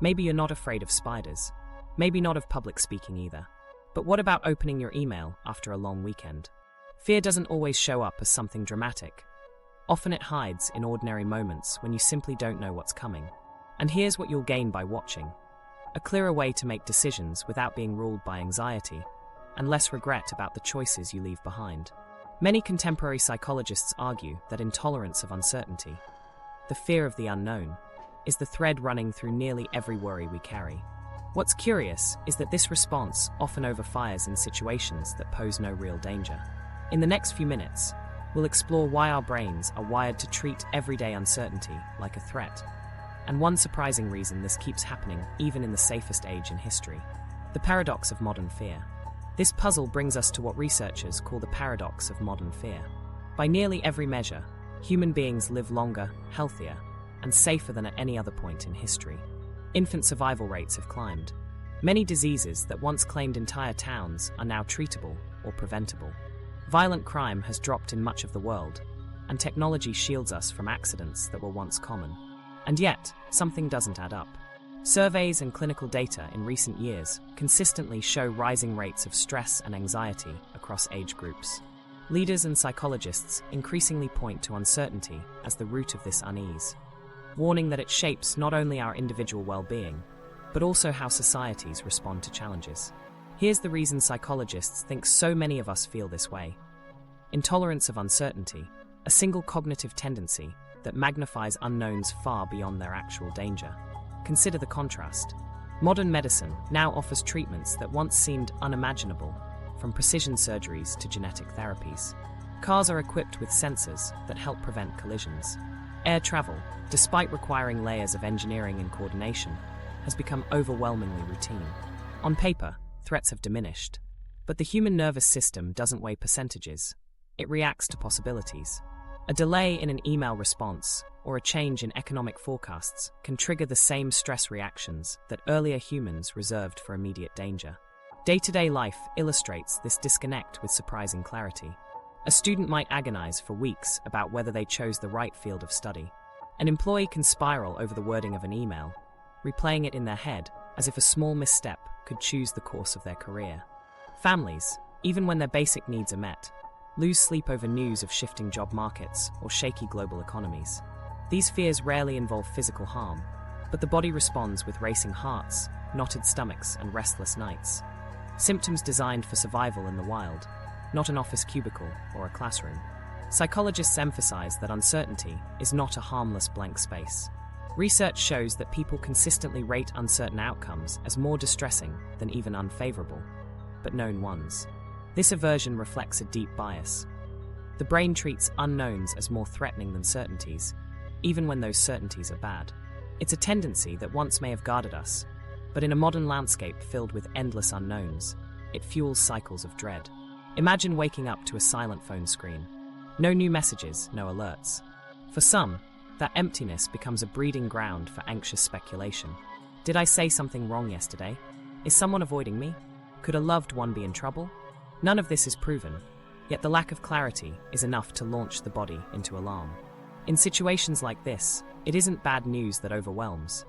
Maybe you're not afraid of spiders. Maybe not of public speaking either. But what about opening your email after a long weekend? Fear doesn't always show up as something dramatic. Often it hides in ordinary moments when you simply don't know what's coming. And here's what you'll gain by watching: a clearer way to make decisions without being ruled by anxiety, and less regret about the choices you leave behind. Many contemporary psychologists argue that intolerance of uncertainty, the fear of the unknown, is the thread running through nearly every worry we carry. What's curious is that this response often overfires in situations that pose no real danger. In the next few minutes, we'll explore why our brains are wired to treat everyday uncertainty like a threat, and one surprising reason this keeps happening even in the safest age in history: the paradox of modern fear. This puzzle brings us to what researchers call the paradox of modern fear. By nearly every measure, human beings live longer, healthier, and safer than at any other point in history. Infant survival rates have climbed. Many diseases that once claimed entire towns are now treatable or preventable. Violent crime has dropped in much of the world, and technology shields us from accidents that were once common. And yet, something doesn't add up. Surveys and clinical data in recent years consistently show rising rates of stress and anxiety across age groups. Leaders and psychologists increasingly point to uncertainty as the root of this unease, warning that it shapes not only our individual well-being, but also how societies respond to challenges. Here's the reason psychologists think so many of us feel this way: intolerance of uncertainty, a single cognitive tendency that magnifies unknowns far beyond their actual danger. Consider the contrast. Modern medicine now offers treatments that once seemed unimaginable, from precision surgeries to genetic therapies. Cars are equipped with sensors that help prevent collisions. Air travel, despite requiring layers of engineering and coordination, has become overwhelmingly routine. On paper, threats have diminished, but the human nervous system doesn't weigh percentages. It reacts to possibilities. A delay in an email response or a change in economic forecasts can trigger the same stress reactions that earlier humans reserved for immediate danger. Day-to-day life illustrates this disconnect with surprising clarity. A student might agonize for weeks about whether they chose the right field of study. An employee can spiral over the wording of an email, replaying it in their head as if a small misstep could choose the course of their career. Families, even when their basic needs are met, lose sleep over news of shifting job markets or shaky global economies. These fears rarely involve physical harm, but the body responds with racing hearts, knotted stomachs, and restless nights. Symptoms designed for survival in the wild, not an office cubicle or a classroom. Psychologists emphasize that uncertainty is not a harmless blank space. Research shows that people consistently rate uncertain outcomes as more distressing than even unfavorable, but known ones. This aversion reflects a deep bias. The brain treats unknowns as more threatening than certainties, even when those certainties are bad. It's a tendency that once may have guarded us, but in a modern landscape filled with endless unknowns, it fuels cycles of dread. Imagine waking up to a silent phone screen. No new messages, no alerts. For some, that emptiness becomes a breeding ground for anxious speculation. Did I say something wrong yesterday? Is someone avoiding me? Could a loved one be in trouble? None of this is proven, yet the lack of clarity is enough to launch the body into alarm. In situations like this, it isn't bad news that overwhelms.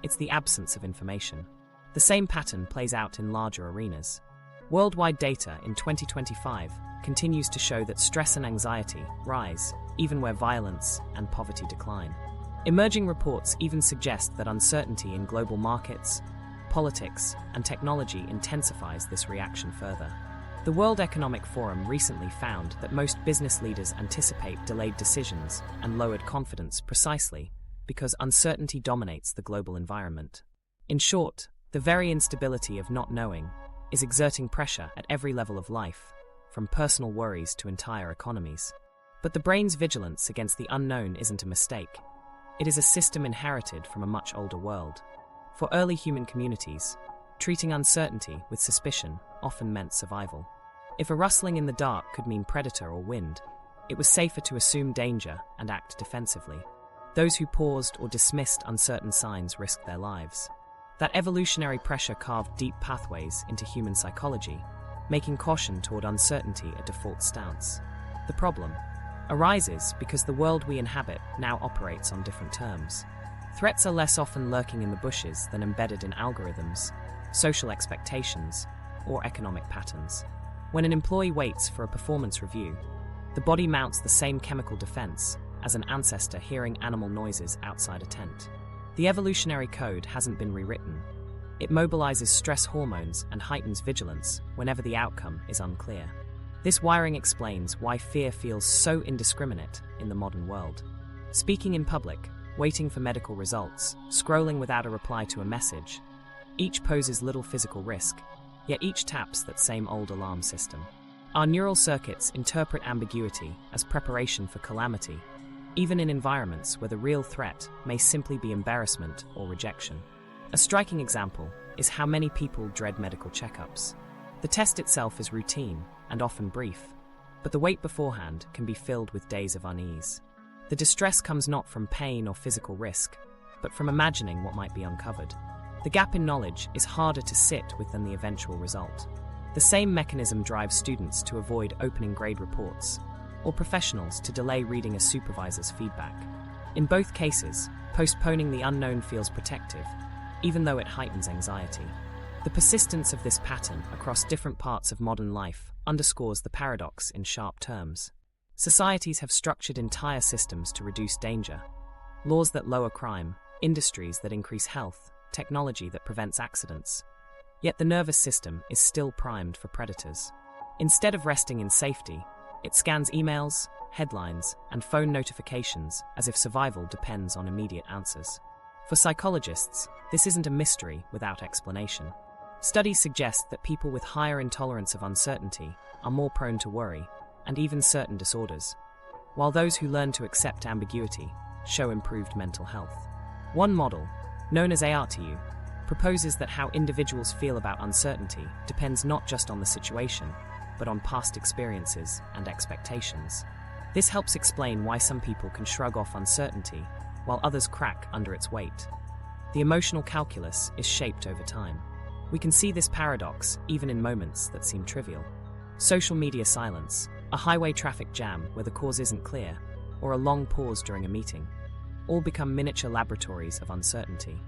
It's the absence of information. The same pattern plays out in larger arenas. Worldwide data in 2025 continues to show that stress and anxiety rise, even where violence and poverty decline. Emerging reports even suggest that uncertainty in global markets, politics, and technology intensifies this reaction further. The World Economic Forum recently found that most business leaders anticipate delayed decisions and lowered confidence precisely because uncertainty dominates the global environment. In short, the very instability of not knowing is exerting pressure at every level of life, from personal worries to entire economies. But the brain's vigilance against the unknown isn't a mistake. It is a system inherited from a much older world. For early human communities, treating uncertainty with suspicion often meant survival. If a rustling in the dark could mean predator or wind, it was safer to assume danger and act defensively. Those who paused or dismissed uncertain signs risked their lives. That evolutionary pressure carved deep pathways into human psychology, making caution toward uncertainty a default stance. The problem arises because the world we inhabit now operates on different terms. Threats are less often lurking in the bushes than embedded in algorithms, social expectations, or economic patterns. When an employee waits for a performance review, the body mounts the same chemical defense as an ancestor hearing animal noises outside a tent. The evolutionary code hasn't been rewritten. It mobilizes stress hormones and heightens vigilance whenever the outcome is unclear. This wiring explains why fear feels so indiscriminate in the modern world. Speaking in public, waiting for medical results, scrolling without a reply to a message, each poses little physical risk, yet each taps that same old alarm system. Our neural circuits interpret ambiguity as preparation for calamity, even in environments where the real threat may simply be embarrassment or rejection. A striking example is how many people dread medical checkups. The test itself is routine and often brief, but the wait beforehand can be filled with days of unease. The distress comes not from pain or physical risk, but from imagining what might be uncovered. The gap in knowledge is harder to sit with than the eventual result. The same mechanism drives students to avoid opening grade reports, or professionals to delay reading a supervisor's feedback. In both cases, postponing the unknown feels protective, even though it heightens anxiety. The persistence of this pattern across different parts of modern life underscores the paradox in sharp terms. Societies have structured entire systems to reduce danger, laws that lower crime, industries that increase health, technology that prevents accidents. Yet the nervous system is still primed for predators. Instead of resting in safety, it scans emails, headlines, and phone notifications as if survival depends on immediate answers. For psychologists, this isn't a mystery without explanation. Studies suggest that people with higher intolerance of uncertainty are more prone to worry, and even certain disorders, while those who learn to accept ambiguity show improved mental health. One model, known as ARTU, proposes that how individuals feel about uncertainty depends not just on the situation, but on past experiences and expectations. This helps explain why some people can shrug off uncertainty, while others crack under its weight. The emotional calculus is shaped over time. We can see this paradox even in moments that seem trivial. Social media silence, a highway traffic jam where the cause isn't clear, or a long pause during a meeting, all become miniature laboratories of uncertainty.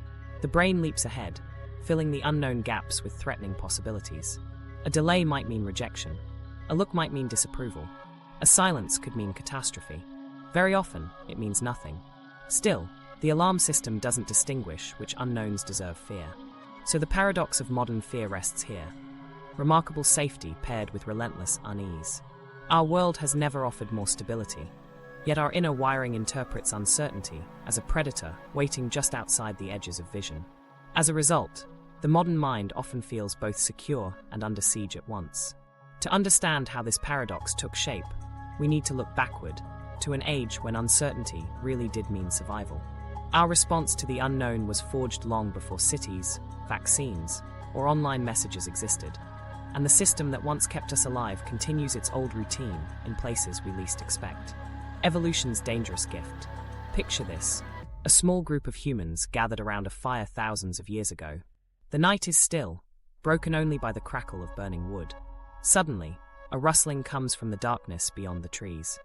The brain leaps ahead, filling the unknown gaps with threatening possibilities. A delay might mean rejection. A look might mean disapproval. A silence could mean catastrophe. Very often, it means nothing. Still, the alarm system doesn't distinguish which unknowns deserve fear. So the paradox of modern fear rests here. Remarkable safety paired with relentless unease. Our world has never offered more stability, yet our inner wiring interprets uncertainty as a predator waiting just outside the edges of vision. As a result, the modern mind often feels both secure and under siege at once. To understand how this paradox took shape, we need to look backward, to an age when uncertainty really did mean survival. Our response to the unknown was forged long before cities, vaccines, or online messages existed, and the system that once kept us alive continues its old routine in places we least expect. Evolution's dangerous gift. Picture this: a small group of humans gathered around a fire thousands of years ago. The night is still, broken only by the crackle of burning wood. Suddenly, a rustling comes from the darkness beyond the trees.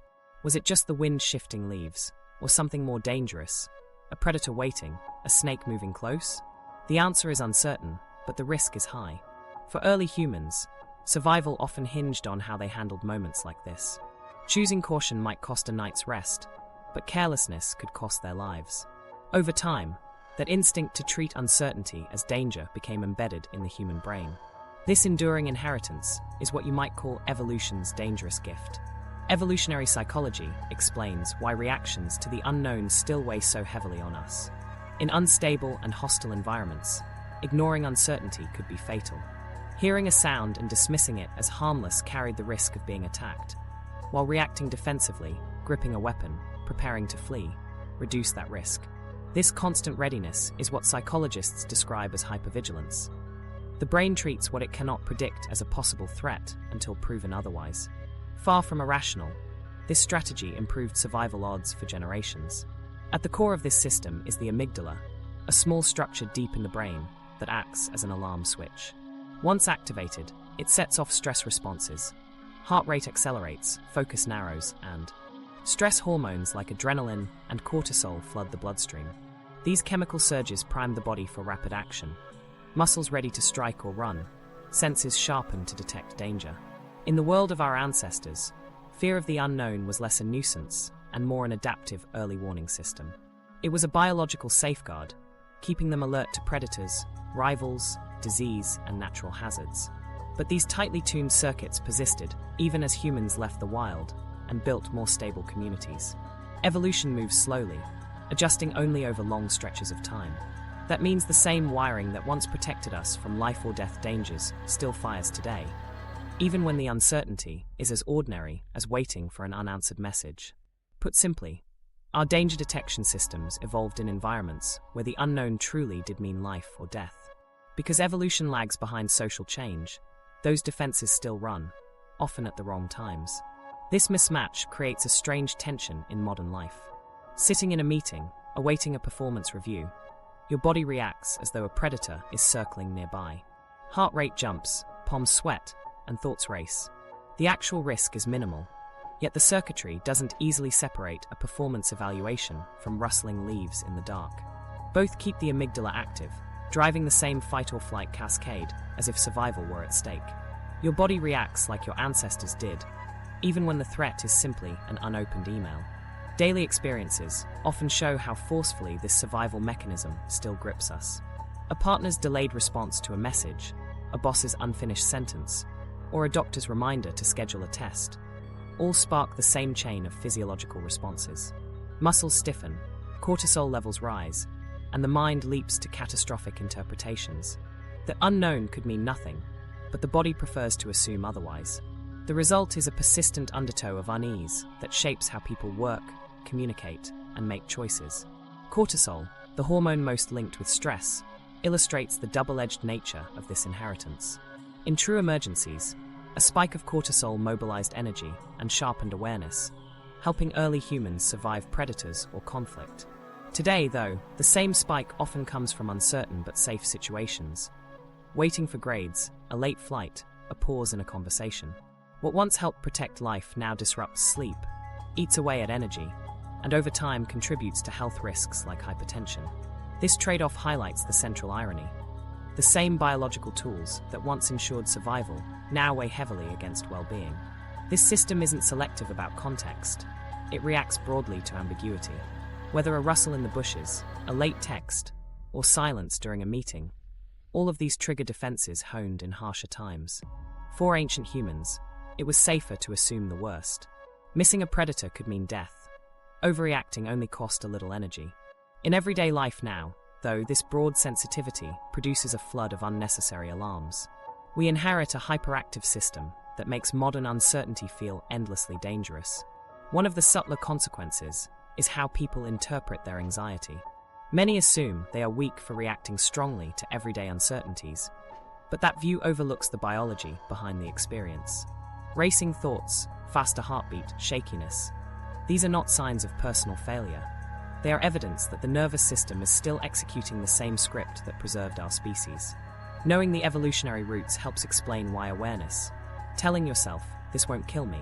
Was it just the wind shifting leaves, or something more dangerous? A predator waiting, a snake moving close? The answer is uncertain, but the risk is high. For early humans, survival often hinged on how they handled moments like this. Choosing caution might cost a night's rest, but carelessness could cost their lives. Over time, that instinct to treat uncertainty as danger became embedded in the human brain. This enduring inheritance is what you might call evolution's dangerous gift. Evolutionary psychology explains why reactions to the unknown still weigh so heavily on us. In unstable and hostile environments, ignoring uncertainty could be fatal. Hearing a sound and dismissing it as harmless carried the risk of being attacked, while reacting defensively, gripping a weapon, preparing to flee, reduced that risk. This constant readiness is what psychologists describe as hypervigilance. The brain treats what it cannot predict as a possible threat until proven otherwise. Far from irrational, this strategy improved survival odds for generations. At the core of this system is the amygdala, a small structure deep in the brain that acts as an alarm switch. Once activated, it sets off stress responses. Heart rate accelerates, focus narrows, and stress hormones like adrenaline and cortisol flood the bloodstream. These chemical surges primed the body for rapid action. Muscles ready to strike or run, senses sharpened to detect danger. In the world of our ancestors, fear of the unknown was less a nuisance and more an adaptive early warning system. It was a biological safeguard, keeping them alert to predators, rivals, disease, and natural hazards. But these tightly tuned circuits persisted even as humans left the wild and built more stable communities. Evolution moves slowly, adjusting only over long stretches of time. That means the same wiring that once protected us from life or death dangers still fires today, even when the uncertainty is as ordinary as waiting for an unanswered message. Put simply, our danger detection systems evolved in environments where the unknown truly did mean life or death. Because evolution lags behind social change, those defenses still run, often at the wrong times. This mismatch creates a strange tension in modern life. Sitting in a meeting, awaiting a performance review, your body reacts as though a predator is circling nearby. Heart rate jumps, palms sweat, and thoughts race. The actual risk is minimal, yet the circuitry doesn't easily separate a performance evaluation from rustling leaves in the dark. Both keep the amygdala active, driving the same fight-or-flight cascade as if survival were at stake. Your body reacts like your ancestors did, even when the threat is simply an unopened email. Daily experiences often show how forcefully this survival mechanism still grips us. A partner's delayed response to a message, a boss's unfinished sentence, or a doctor's reminder to schedule a test, all spark the same chain of physiological responses. Muscles stiffen, cortisol levels rise, and the mind leaps to catastrophic interpretations. The unknown could mean nothing, but the body prefers to assume otherwise. The result is a persistent undertow of unease that shapes how people work, communicate, and make choices. Cortisol, the hormone most linked with stress, illustrates the double-edged nature of this inheritance. In true emergencies, a spike of cortisol mobilized energy and sharpened awareness, helping early humans survive predators or conflict. Today, though, the same spike often comes from uncertain but safe situations. Waiting for grades, a late flight, a pause in a conversation. What once helped protect life now disrupts sleep, eats away at energy, and over time contributes to health risks like hypertension. This trade-off highlights the central irony. The same biological tools that once ensured survival now weigh heavily against well-being. This system isn't selective about context. It reacts broadly to ambiguity. Whether a rustle in the bushes, a late text, or silence during a meeting, all of these trigger defenses honed in harsher times. For ancient humans, it was safer to assume the worst. Missing a predator could mean death. Overreacting only cost a little energy. In everyday life now, though, this broad sensitivity produces a flood of unnecessary alarms. We inherit a hyperactive system that makes modern uncertainty feel endlessly dangerous. One of the subtler consequences is how people interpret their anxiety. Many assume they are weak for reacting strongly to everyday uncertainties, but that view overlooks the biology behind the experience. Racing thoughts, faster heartbeat, shakiness. These are not signs of personal failure. They are evidence that the nervous system is still executing the same script that preserved our species. Knowing the evolutionary roots helps explain why awareness, telling yourself, "this won't kill me,"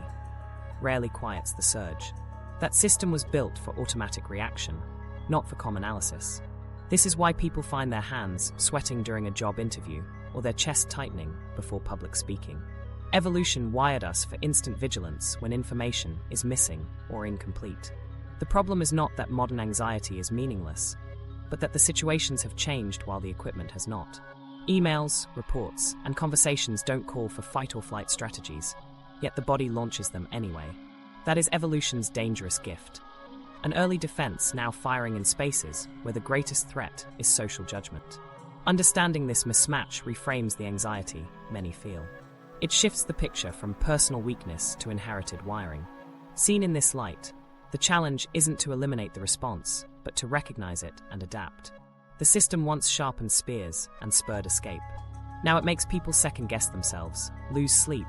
rarely quiets the surge. That system was built for automatic reaction, not for calm analysis. This is why people find their hands sweating during a job interview or their chest tightening before public speaking. Evolution wired us for instant vigilance when information is missing or incomplete. The problem is not that modern anxiety is meaningless, but that the situations have changed while the equipment has not. Emails, reports, and conversations don't call for fight-or-flight strategies, yet the body launches them anyway. That is evolution's dangerous gift. An early defense now firing in spaces where the greatest threat is social judgment. Understanding this mismatch reframes the anxiety many feel. It shifts the picture from personal weakness to inherited wiring. Seen in this light, the challenge isn't to eliminate the response, but to recognize it and adapt. The system once sharpened spears and spurred escape. Now it makes people second-guess themselves, lose sleep,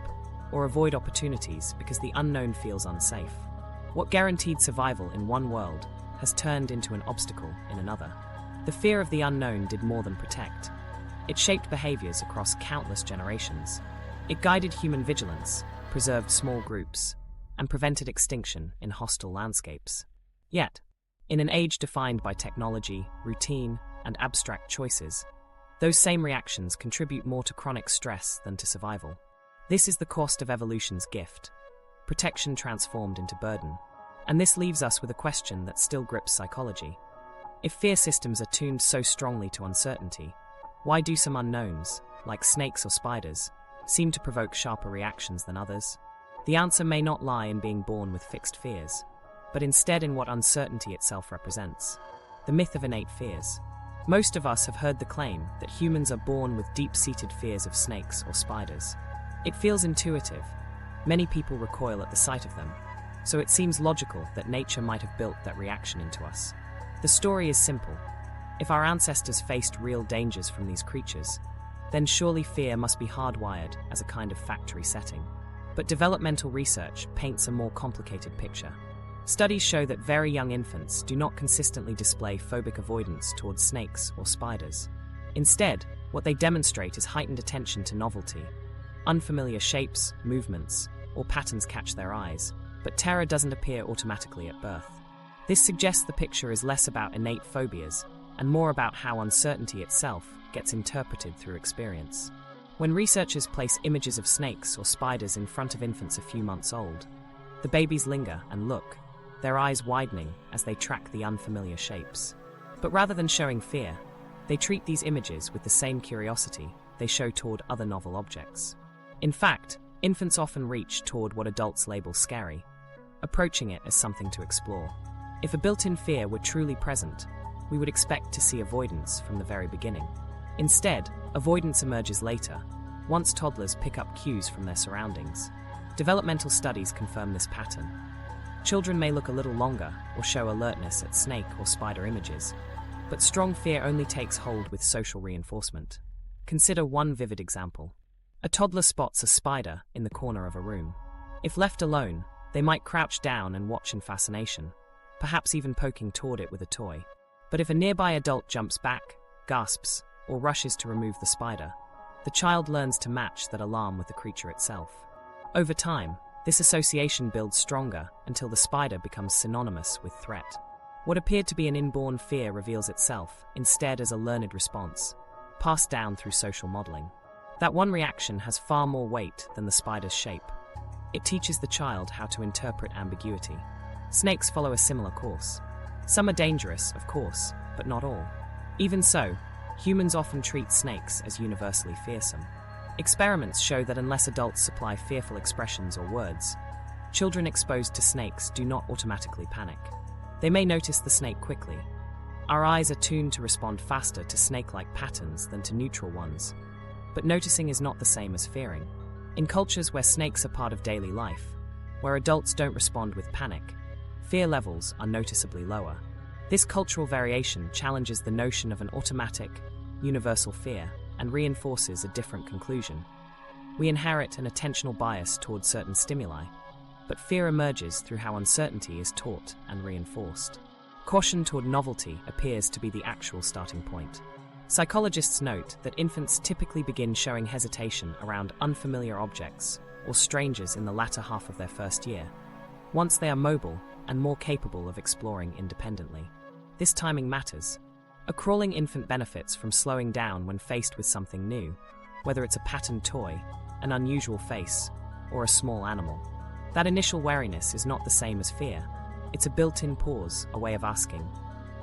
or avoid opportunities because the unknown feels unsafe. What guaranteed survival in one world has turned into an obstacle in another. The fear of the unknown did more than protect. It shaped behaviors across countless generations. It guided human vigilance, preserved small groups, and prevented extinction in hostile landscapes. Yet, In an age defined by technology, routine, and abstract choices, those same reactions contribute more to chronic stress than to survival. This is the cost of evolution's gift, protection transformed into burden. And this leaves us with a question that still grips psychology. If fear systems are tuned so strongly to uncertainty, why do some unknowns, like snakes or spiders, seem to provoke sharper reactions than others? The answer may not lie in being born with fixed fears, but instead in what uncertainty itself represents. The myth of innate fears. Most of us have heard the claim that humans are born with deep-seated fears of snakes or spiders. It feels intuitive. Many people recoil at the sight of them, so it seems logical that nature might have built that reaction into us. The story is simple. If our ancestors faced real dangers from these creatures, then surely fear must be hardwired as a kind of factory setting. But developmental research paints a more complicated picture. Studies show that very young infants do not consistently display phobic avoidance towards snakes or spiders. Instead, what they demonstrate is heightened attention to novelty. Unfamiliar shapes, movements, or patterns catch their eyes, but terror doesn't appear automatically at birth. This suggests the picture is less about innate phobias and more about how uncertainty itself gets interpreted through experience. When researchers place images of snakes or spiders in front of infants a few months old, the babies linger and look, their eyes widening as they track the unfamiliar shapes. But rather than showing fear, they treat these images with the same curiosity they show toward other novel objects. In fact, infants often reach toward what adults label scary, approaching it as something to explore. If a built-in fear were truly present, we would expect to see avoidance from the very beginning. Instead, avoidance emerges later, once toddlers pick up cues from their surroundings. Developmental studies confirm this pattern. Children may look a little longer or show alertness at snake or spider images, but strong fear only takes hold with social reinforcement. Consider one vivid example. A toddler spots a spider in the corner of a room. If left alone, they might crouch down and watch in fascination, perhaps even poking toward it with a toy. But if a nearby adult jumps back, gasps, or rushes to remove the spider, the child learns to match that alarm with the creature itself. Over time, this association builds stronger until the spider becomes synonymous with threat. What appeared to be an inborn fear reveals itself instead as a learned response, passed down through social modeling. That one reaction has far more weight than the spider's shape. It teaches the child how to interpret ambiguity. Snakes follow a similar course. Some are dangerous, of course, but not all. Even so, humans often treat snakes as universally fearsome. Experiments show that unless adults supply fearful expressions or words, children exposed to snakes do not automatically panic. They may notice the snake quickly. Our eyes are tuned to respond faster to snake-like patterns than to neutral ones, but noticing is not the same as fearing. In cultures where snakes are part of daily life, where adults don't respond with panic, fear levels are noticeably lower. This cultural variation challenges the notion of an automatic, universal fear and reinforces a different conclusion. We inherit an attentional bias towards certain stimuli, but fear emerges through how uncertainty is taught and reinforced. Caution toward novelty appears to be the actual starting point. Psychologists note that infants typically begin showing hesitation around unfamiliar objects or strangers in the latter half of their first year, once they are mobile and more capable of exploring independently. This timing matters. A crawling infant benefits from slowing down when faced with something new, whether it's a patterned toy, an unusual face, or a small animal. That initial wariness is not the same as fear. It's a built-in pause, a way of asking,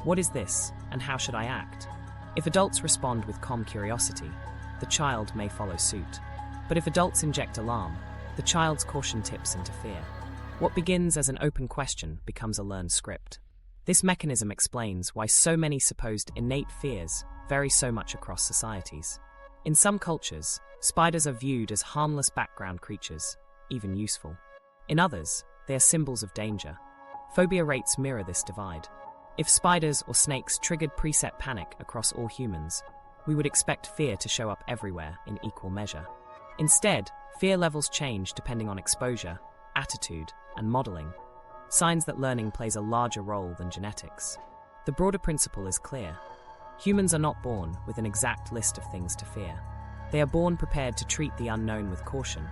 "What is this, and how should I act?" If adults respond with calm curiosity, the child may follow suit. But if adults inject alarm, the child's caution tips into fear. What begins as an open question becomes a learned script. This mechanism explains why so many supposed innate fears vary so much across societies. In some cultures, spiders are viewed as harmless background creatures, even useful. In others, they are symbols of danger. Phobia rates mirror this divide. If spiders or snakes triggered preset panic across all humans, we would expect fear to show up everywhere in equal measure. Instead, fear levels change depending on exposure, attitude, and modeling, signs that learning plays a larger role than genetics. The broader principle is clear. Humans are not born with an exact list of things to fear. They are born prepared to treat the unknown with caution,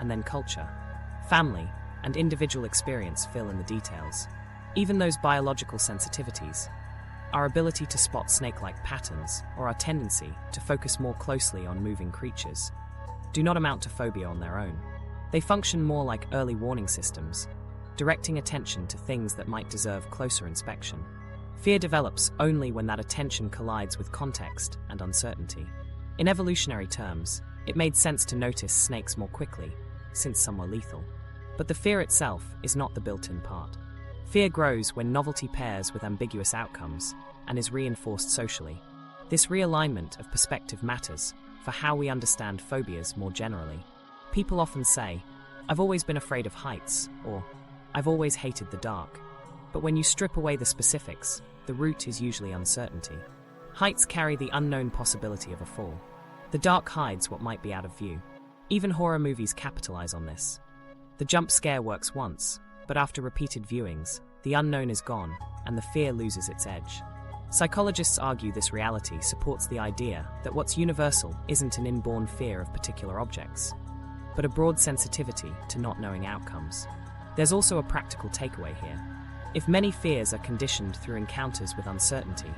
and then culture, family, and individual experience fill in the details. Even those biological sensitivities, our ability to spot snake-like patterns or our tendency to focus more closely on moving creatures, do not amount to phobia on their own. They function more like early warning systems, directing attention to things that might deserve closer inspection. Fear develops only when that attention collides with context and uncertainty. In evolutionary terms, it made sense to notice snakes more quickly, since some were lethal. But the fear itself is not the built-in part. Fear grows when novelty pairs with ambiguous outcomes and is reinforced socially. This realignment of perspective matters for how we understand phobias more generally. People often say, "I've always been afraid of heights," or "I've always hated the dark." But when you strip away the specifics, the root is usually uncertainty. Heights carry the unknown possibility of a fall. The dark hides what might be out of view. Even horror movies capitalize on this. The jump scare works once, but after repeated viewings, the unknown is gone and the fear loses its edge. Psychologists argue this reality supports the idea that what's universal isn't an inborn fear of particular objects, but a broad sensitivity to not knowing outcomes. There's also a practical takeaway here. If many fears are conditioned through encounters with uncertainty,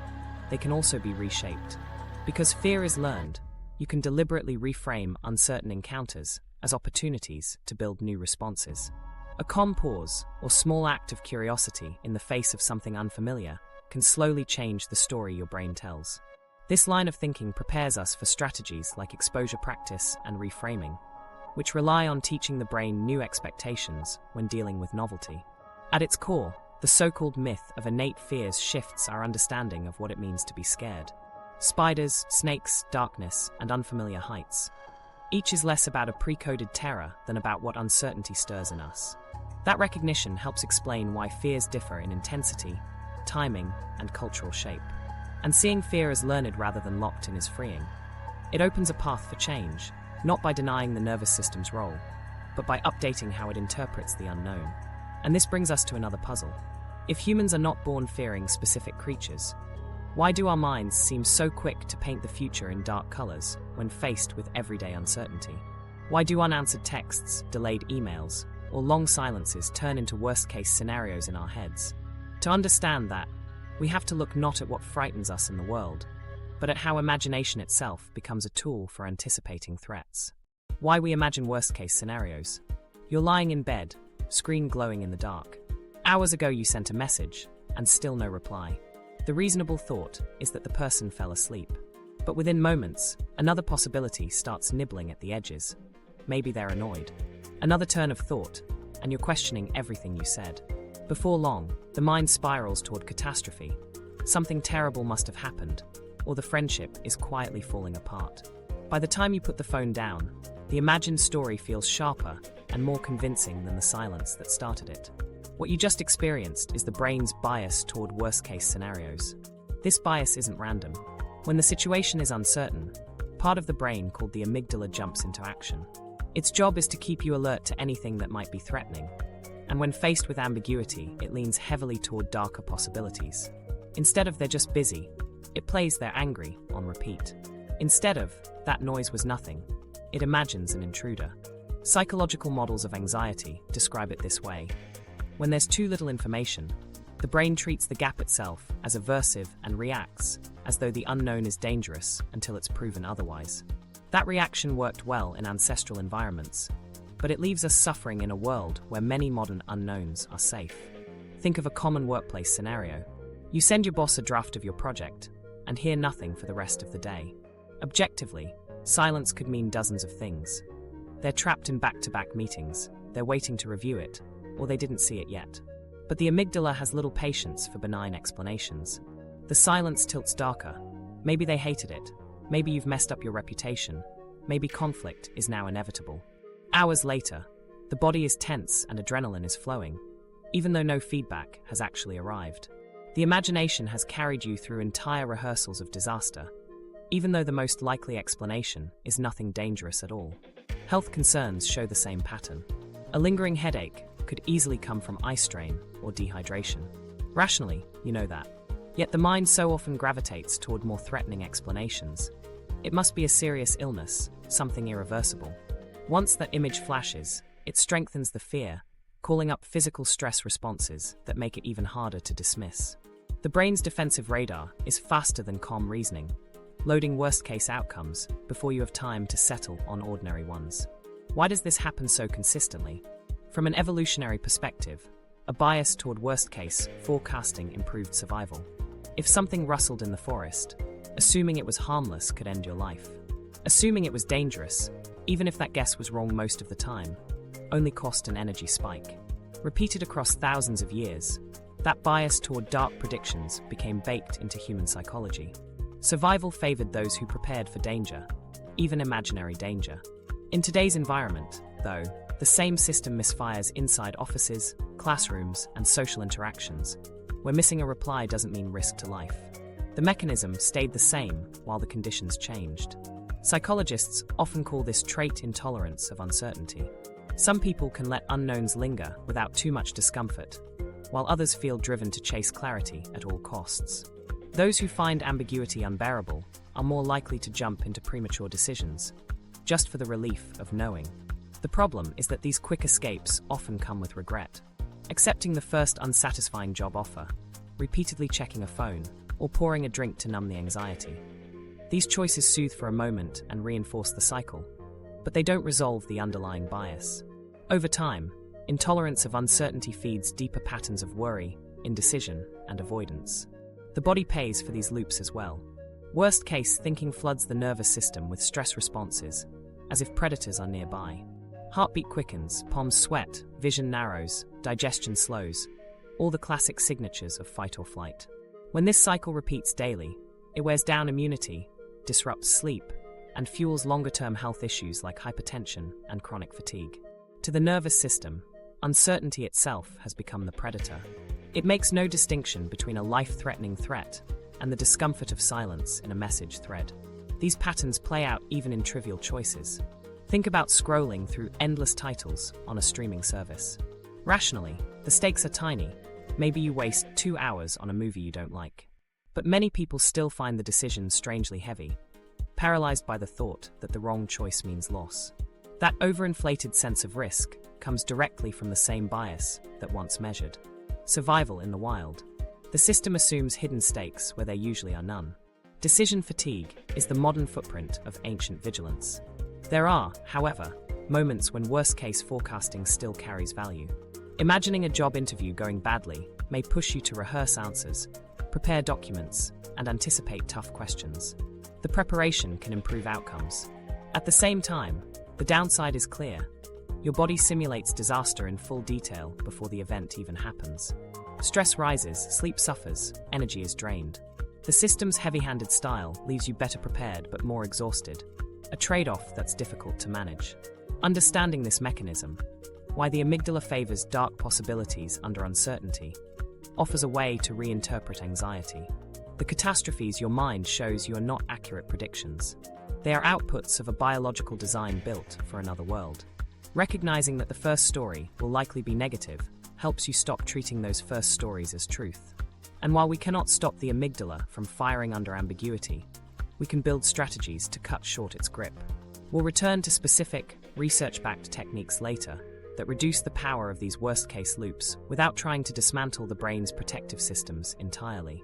they can also be reshaped. Because fear is learned, you can deliberately reframe uncertain encounters as opportunities to build new responses. A calm pause or small act of curiosity in the face of something unfamiliar can slowly change the story your brain tells. This line of thinking prepares us for strategies like exposure practice and reframing, which rely on teaching the brain new expectations when dealing with novelty. At its core, the so-called myth of innate fears shifts our understanding of what it means to be scared. Spiders, snakes, darkness, and unfamiliar heights. Each is less about a pre-coded terror than about what uncertainty stirs in us. That recognition helps explain why fears differ in intensity, timing, and cultural shape. And seeing fear as learned rather than locked in is freeing. It opens a path for change, not by denying the nervous system's role, but by updating how it interprets the unknown. And this brings us to another puzzle. If humans are not born fearing specific creatures, why do our minds seem so quick to paint the future in dark colors when faced with everyday uncertainty? Why do unanswered texts, delayed emails, or long silences turn into worst-case scenarios in our heads? To understand that, we have to look not at what frightens us in the world, but at how imagination itself becomes a tool for anticipating threats. Why we imagine worst-case scenarios. You're lying in bed, screen glowing in the dark. Hours ago you sent a message, and still no reply. The reasonable thought is that the person fell asleep. But within moments, another possibility starts nibbling at the edges. Maybe they're annoyed. Another turn of thought, and you're questioning everything you said. Before long, the mind spirals toward catastrophe. Something terrible must have happened, or the friendship is quietly falling apart. By the time you put the phone down, the imagined story feels sharper and more convincing than the silence that started it. What you just experienced is the brain's bias toward worst-case scenarios. This bias isn't random. When the situation is uncertain, part of the brain called the amygdala jumps into action. Its job is to keep you alert to anything that might be threatening, and when faced with ambiguity, it leans heavily toward darker possibilities. Instead of "they're just busy," it plays "they're angry" on repeat. Instead of "that noise was nothing," it imagines an intruder. Psychological models of anxiety describe it this way. When there's too little information, the brain treats the gap itself as aversive and reacts, as though the unknown is dangerous until it's proven otherwise. That reaction worked well in ancestral environments, but it leaves us suffering in a world where many modern unknowns are safe. Think of a common workplace scenario. You send your boss a draft of your project and hear nothing for the rest of the day. Objectively, silence could mean dozens of things. They're trapped in back-to-back meetings, they're waiting to review it, or they didn't see it yet. But the amygdala has little patience for benign explanations. The silence tilts darker. Maybe they hated it. Maybe you've messed up your reputation. Maybe conflict is now inevitable. Hours later, the body is tense and adrenaline is flowing, even though no feedback has actually arrived. The imagination has carried you through entire rehearsals of disaster, even though the most likely explanation is nothing dangerous at all. Health concerns show the same pattern. A lingering headache could easily come from eye strain or dehydration. Rationally, you know that. Yet the mind so often gravitates toward more threatening explanations. It must be a serious illness, something irreversible. Once that image flashes, it strengthens the fear, calling up physical stress responses that make it even harder to dismiss. The brain's defensive radar is faster than calm reasoning, loading worst-case outcomes before you have time to settle on ordinary ones. Why does this happen so consistently? From an evolutionary perspective, a bias toward worst-case forecasting improved survival. If something rustled in the forest, assuming it was harmless could end your life. Assuming it was dangerous, even if that guess was wrong most of the time, only cost an energy spike. Repeated across thousands of years, that bias toward dark predictions became baked into human psychology. Survival favored those who prepared for danger, even imaginary danger. In today's environment, though, the same system misfires inside offices, classrooms, and social interactions, where missing a reply doesn't mean risk to life. The mechanism stayed the same while the conditions changed. Psychologists often call this trait intolerance of uncertainty. Some people can let unknowns linger without too much discomfort, while others feel driven to chase clarity at all costs. Those who find ambiguity unbearable are more likely to jump into premature decisions, just for the relief of knowing. The problem is that these quick escapes often come with regret. Accepting the first unsatisfying job offer, repeatedly checking a phone, or pouring a drink to numb the anxiety. These choices soothe for a moment and reinforce the cycle, but they don't resolve the underlying bias. Over time, intolerance of uncertainty feeds deeper patterns of worry, indecision, and avoidance. The body pays for these loops as well. Worst-case thinking floods the nervous system with stress responses, as if predators are nearby. Heartbeat quickens, palms sweat, vision narrows, digestion slows, all the classic signatures of fight or flight. When this cycle repeats daily, it wears down immunity, disrupts sleep, and fuels longer-term health issues like hypertension and chronic fatigue. To the nervous system, uncertainty itself has become the predator. It makes no distinction between a life-threatening threat and the discomfort of silence in a message thread. These patterns play out even in trivial choices. Think about scrolling through endless titles on a streaming service. Rationally, the stakes are tiny. Maybe you waste 2 hours on a movie you don't like. But many people still find the decision strangely heavy, paralyzed by the thought that the wrong choice means loss. That overinflated sense of risk comes directly from the same bias that once measured survival in the wild. The system assumes hidden stakes where there usually are none. Decision fatigue is the modern footprint of ancient vigilance. There are, however, moments when worst-case forecasting still carries value. Imagining a job interview going badly may push you to rehearse answers, prepare documents, and anticipate tough questions. The preparation can improve outcomes. At the same time, the downside is clear. Your body simulates disaster in full detail before the event even happens. Stress rises, sleep suffers, energy is drained. The system's heavy-handed style leaves you better prepared but more exhausted, a trade-off that's difficult to manage. Understanding this mechanism, why the amygdala favors dark possibilities under uncertainty, offers a way to reinterpret anxiety. The catastrophes your mind shows you are not accurate predictions. They are outputs of a biological design built for another world. Recognizing that the first story will likely be negative helps you stop treating those first stories as truth. And while we cannot stop the amygdala from firing under ambiguity, we can build strategies to cut short its grip. We'll return to specific, research-backed techniques later that reduce the power of these worst-case loops without trying to dismantle the brain's protective systems entirely.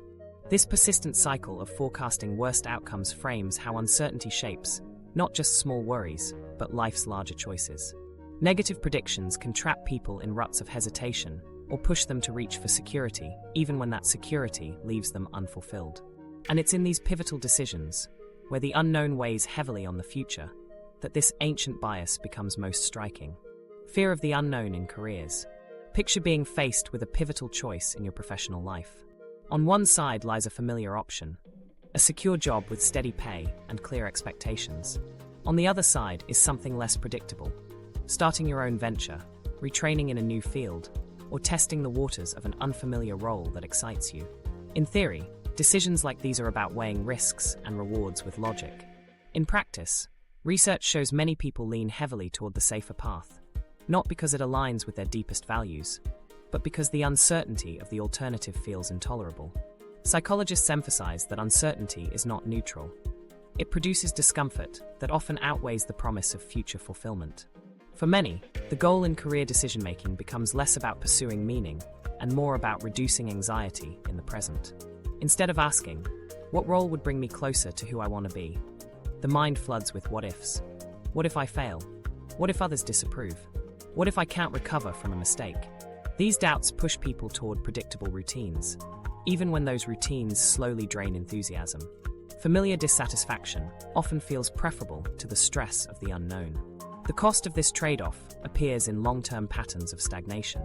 This persistent cycle of forecasting worst outcomes frames how uncertainty shapes not just small worries, but life's larger choices. Negative predictions can trap people in ruts of hesitation or push them to reach for security, even when that security leaves them unfulfilled. And it's in these pivotal decisions, where the unknown weighs heavily on the future, that this ancient bias becomes most striking. Fear of the unknown in careers. Picture being faced with a pivotal choice in your professional life. On one side lies a familiar option, a secure job with steady pay and clear expectations. On the other side is something less predictable, starting your own venture, retraining in a new field, or testing the waters of an unfamiliar role that excites you. In theory, decisions like these are about weighing risks and rewards with logic. In practice, research shows many people lean heavily toward the safer path, not because it aligns with their deepest values, but because the uncertainty of the alternative feels intolerable. Psychologists emphasize that uncertainty is not neutral. It produces discomfort that often outweighs the promise of future fulfillment. For many, the goal in career decision-making becomes less about pursuing meaning and more about reducing anxiety in the present. Instead of asking, what role would bring me closer to who I want to be? The mind floods with what-ifs. What if I fail? What if others disapprove? What if I can't recover from a mistake? These doubts push people toward predictable routines, even when those routines slowly drain enthusiasm. Familiar dissatisfaction often feels preferable to the stress of the unknown. The cost of this trade-off appears in long-term patterns of stagnation.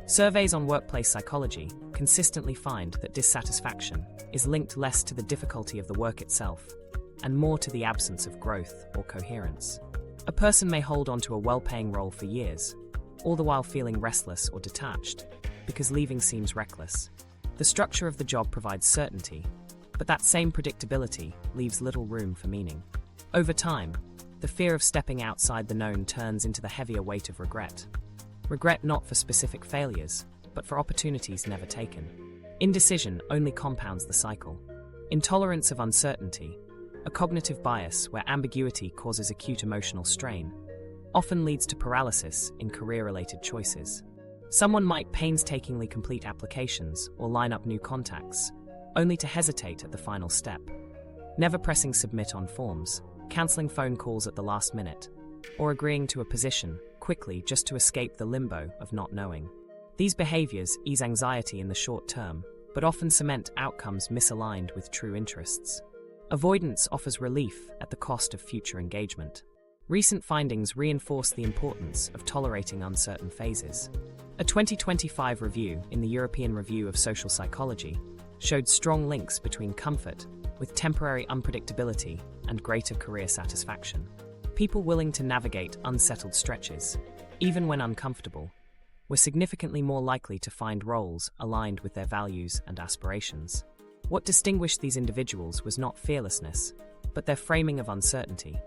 Surveys on workplace psychology consistently find that dissatisfaction is linked less to the difficulty of the work itself and more to the absence of growth or coherence. A person may hold on to a well-paying role for years, all the while feeling restless or detached, because leaving seems reckless. The structure of the job provides certainty, but that same predictability leaves little room for meaning. Over time, the fear of stepping outside the known turns into the heavier weight of regret. Regret not for specific failures, but for opportunities never taken. Indecision only compounds the cycle. Intolerance of uncertainty, a cognitive bias where ambiguity causes acute emotional strain, often leads to paralysis in career-related choices. Someone might painstakingly complete applications or line up new contacts, only to hesitate at the final step. Never pressing submit on forms, cancelling phone calls at the last minute, or agreeing to a position quickly just to escape the limbo of not knowing. These behaviors ease anxiety in the short term, but often cement outcomes misaligned with true interests. Avoidance offers relief at the cost of future engagement. Recent findings reinforce the importance of tolerating uncertain phases. A 2025 review in the European Review of Social Psychology showed strong links between comfort with temporary unpredictability and greater career satisfaction. People willing to navigate unsettled stretches, even when uncomfortable, were significantly more likely to find roles aligned with their values and aspirations. What distinguished these individuals was not fearlessness, but their framing of uncertainty.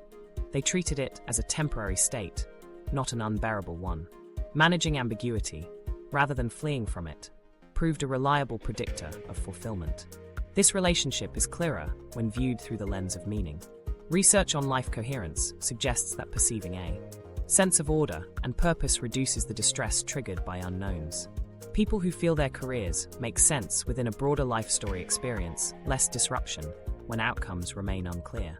They treated it as a temporary state, not an unbearable one. Managing ambiguity, rather than fleeing from it, proved a reliable predictor of fulfillment. This relationship is clearer when viewed through the lens of meaning. Research on life coherence suggests that perceiving a sense of order and purpose reduces the distress triggered by unknowns. People who feel their careers make sense within a broader life story experience less disruption when outcomes remain unclear.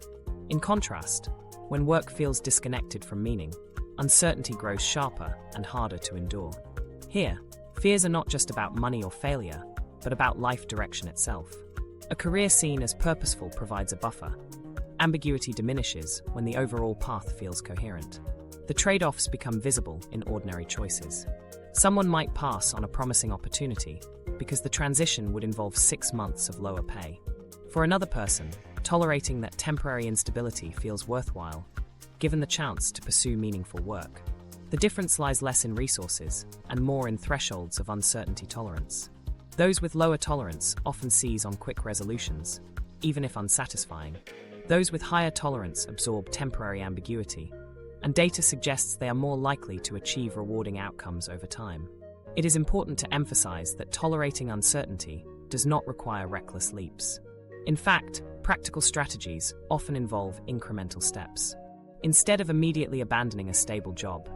In contrast, when work feels disconnected from meaning, uncertainty grows sharper and harder to endure. Here, fears are not just about money or failure, but about life direction itself. A career seen as purposeful provides a buffer. Ambiguity diminishes when the overall path feels coherent. The trade-offs become visible in ordinary choices. Someone might pass on a promising opportunity because the transition would involve 6 months of lower pay. For another person, tolerating that temporary instability feels worthwhile, given the chance to pursue meaningful work. The difference lies less in resources and more in thresholds of uncertainty tolerance. Those with lower tolerance often seize on quick resolutions, even if unsatisfying. Those with higher tolerance absorb temporary ambiguity, and data suggests they are more likely to achieve rewarding outcomes over time. It is important to emphasize that tolerating uncertainty does not require reckless leaps. In fact, practical strategies often involve incremental steps. Instead of immediately abandoning a stable job,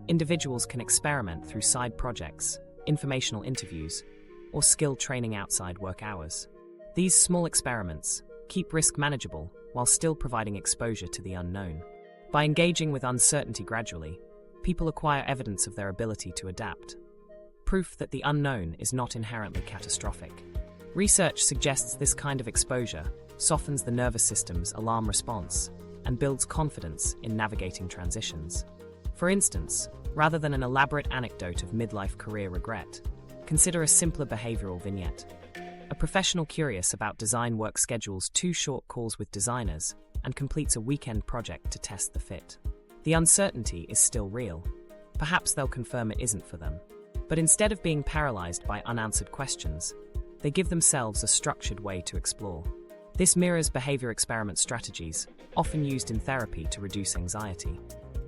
individuals can experiment through side projects, informational interviews, or skill training outside work hours. These small experiments keep risk manageable while still providing exposure to the unknown. By engaging with uncertainty gradually, people acquire evidence of their ability to adapt, proof that the unknown is not inherently catastrophic. Research suggests this kind of exposure softens the nervous system's alarm response and builds confidence in navigating transitions. For instance, rather than an elaborate anecdote of midlife career regret, consider a simpler behavioral vignette. A professional curious about design work schedules 2 short calls with designers and completes a weekend project to test the fit. The uncertainty is still real. Perhaps they'll confirm it isn't for them. But instead of being paralyzed by unanswered questions, they give themselves a structured way to explore. This mirrors behavior experiment strategies, often used in therapy to reduce anxiety.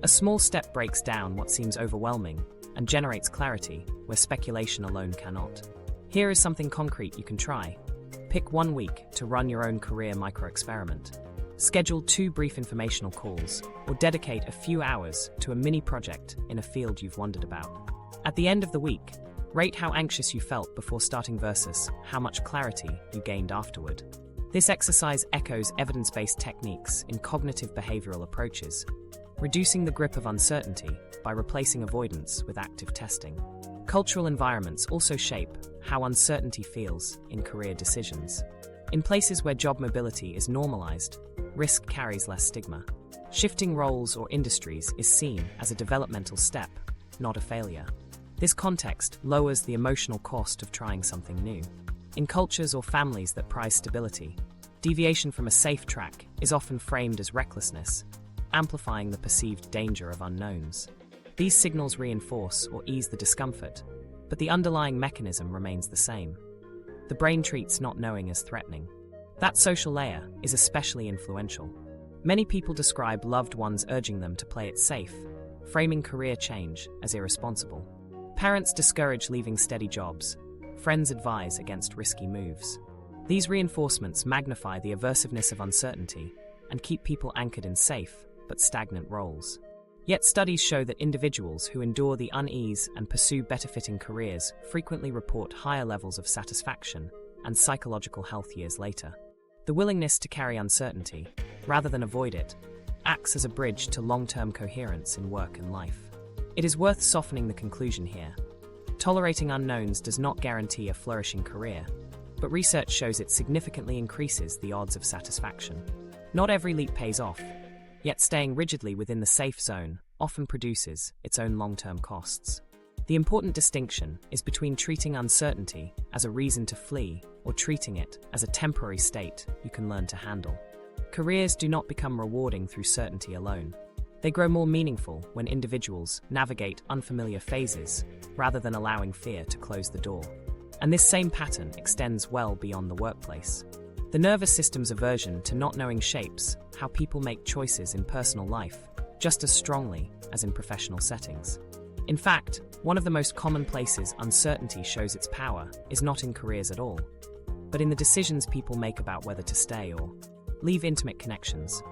A small step breaks down what seems overwhelming and generates clarity where speculation alone cannot. Here is something concrete you can try. Pick 1 week to run your own career micro-experiment. Schedule 2 brief informational calls, or dedicate a few hours to a mini project in a field you've wondered about. At the end of the week, rate how anxious you felt before starting versus how much clarity you gained afterward. This exercise echoes evidence-based techniques in cognitive behavioral approaches, reducing the grip of uncertainty by replacing avoidance with active testing. Cultural environments also shape how uncertainty feels in career decisions. In places where job mobility is normalized, risk carries less stigma. Shifting roles or industries is seen as a developmental step, not a failure. This context lowers the emotional cost of trying something new. In cultures or families that prize stability, deviation from a safe track is often framed as recklessness, amplifying the perceived danger of unknowns. These signals reinforce or ease the discomfort, but the underlying mechanism remains the same. The brain treats not knowing as threatening. That social layer is especially influential. Many people describe loved ones urging them to play it safe, framing career change as irresponsible. Parents discourage leaving steady jobs. Friends advise against risky moves. These reinforcements magnify the aversiveness of uncertainty and keep people anchored in safe but stagnant roles. Yet studies show that individuals who endure the unease and pursue better-fitting careers frequently report higher levels of satisfaction and psychological health years later. The willingness to carry uncertainty, rather than avoid it, acts as a bridge to long-term coherence in work and life. It is worth softening the conclusion here. Tolerating unknowns does not guarantee a flourishing career, but research shows it significantly increases the odds of satisfaction. Not every leap pays off, yet staying rigidly within the safe zone often produces its own long-term costs. The important distinction is between treating uncertainty as a reason to flee or treating it as a temporary state you can learn to handle. Careers do not become rewarding through certainty alone. They grow more meaningful when individuals navigate unfamiliar phases rather than allowing fear to close the door. And this same pattern extends well beyond the workplace. The nervous system's aversion to not knowing shapes how people make choices in personal life just as strongly as in professional settings. In fact, one of the most common places uncertainty shows its power is not in careers at all, but in the decisions people make about whether to stay or leave intimate connections.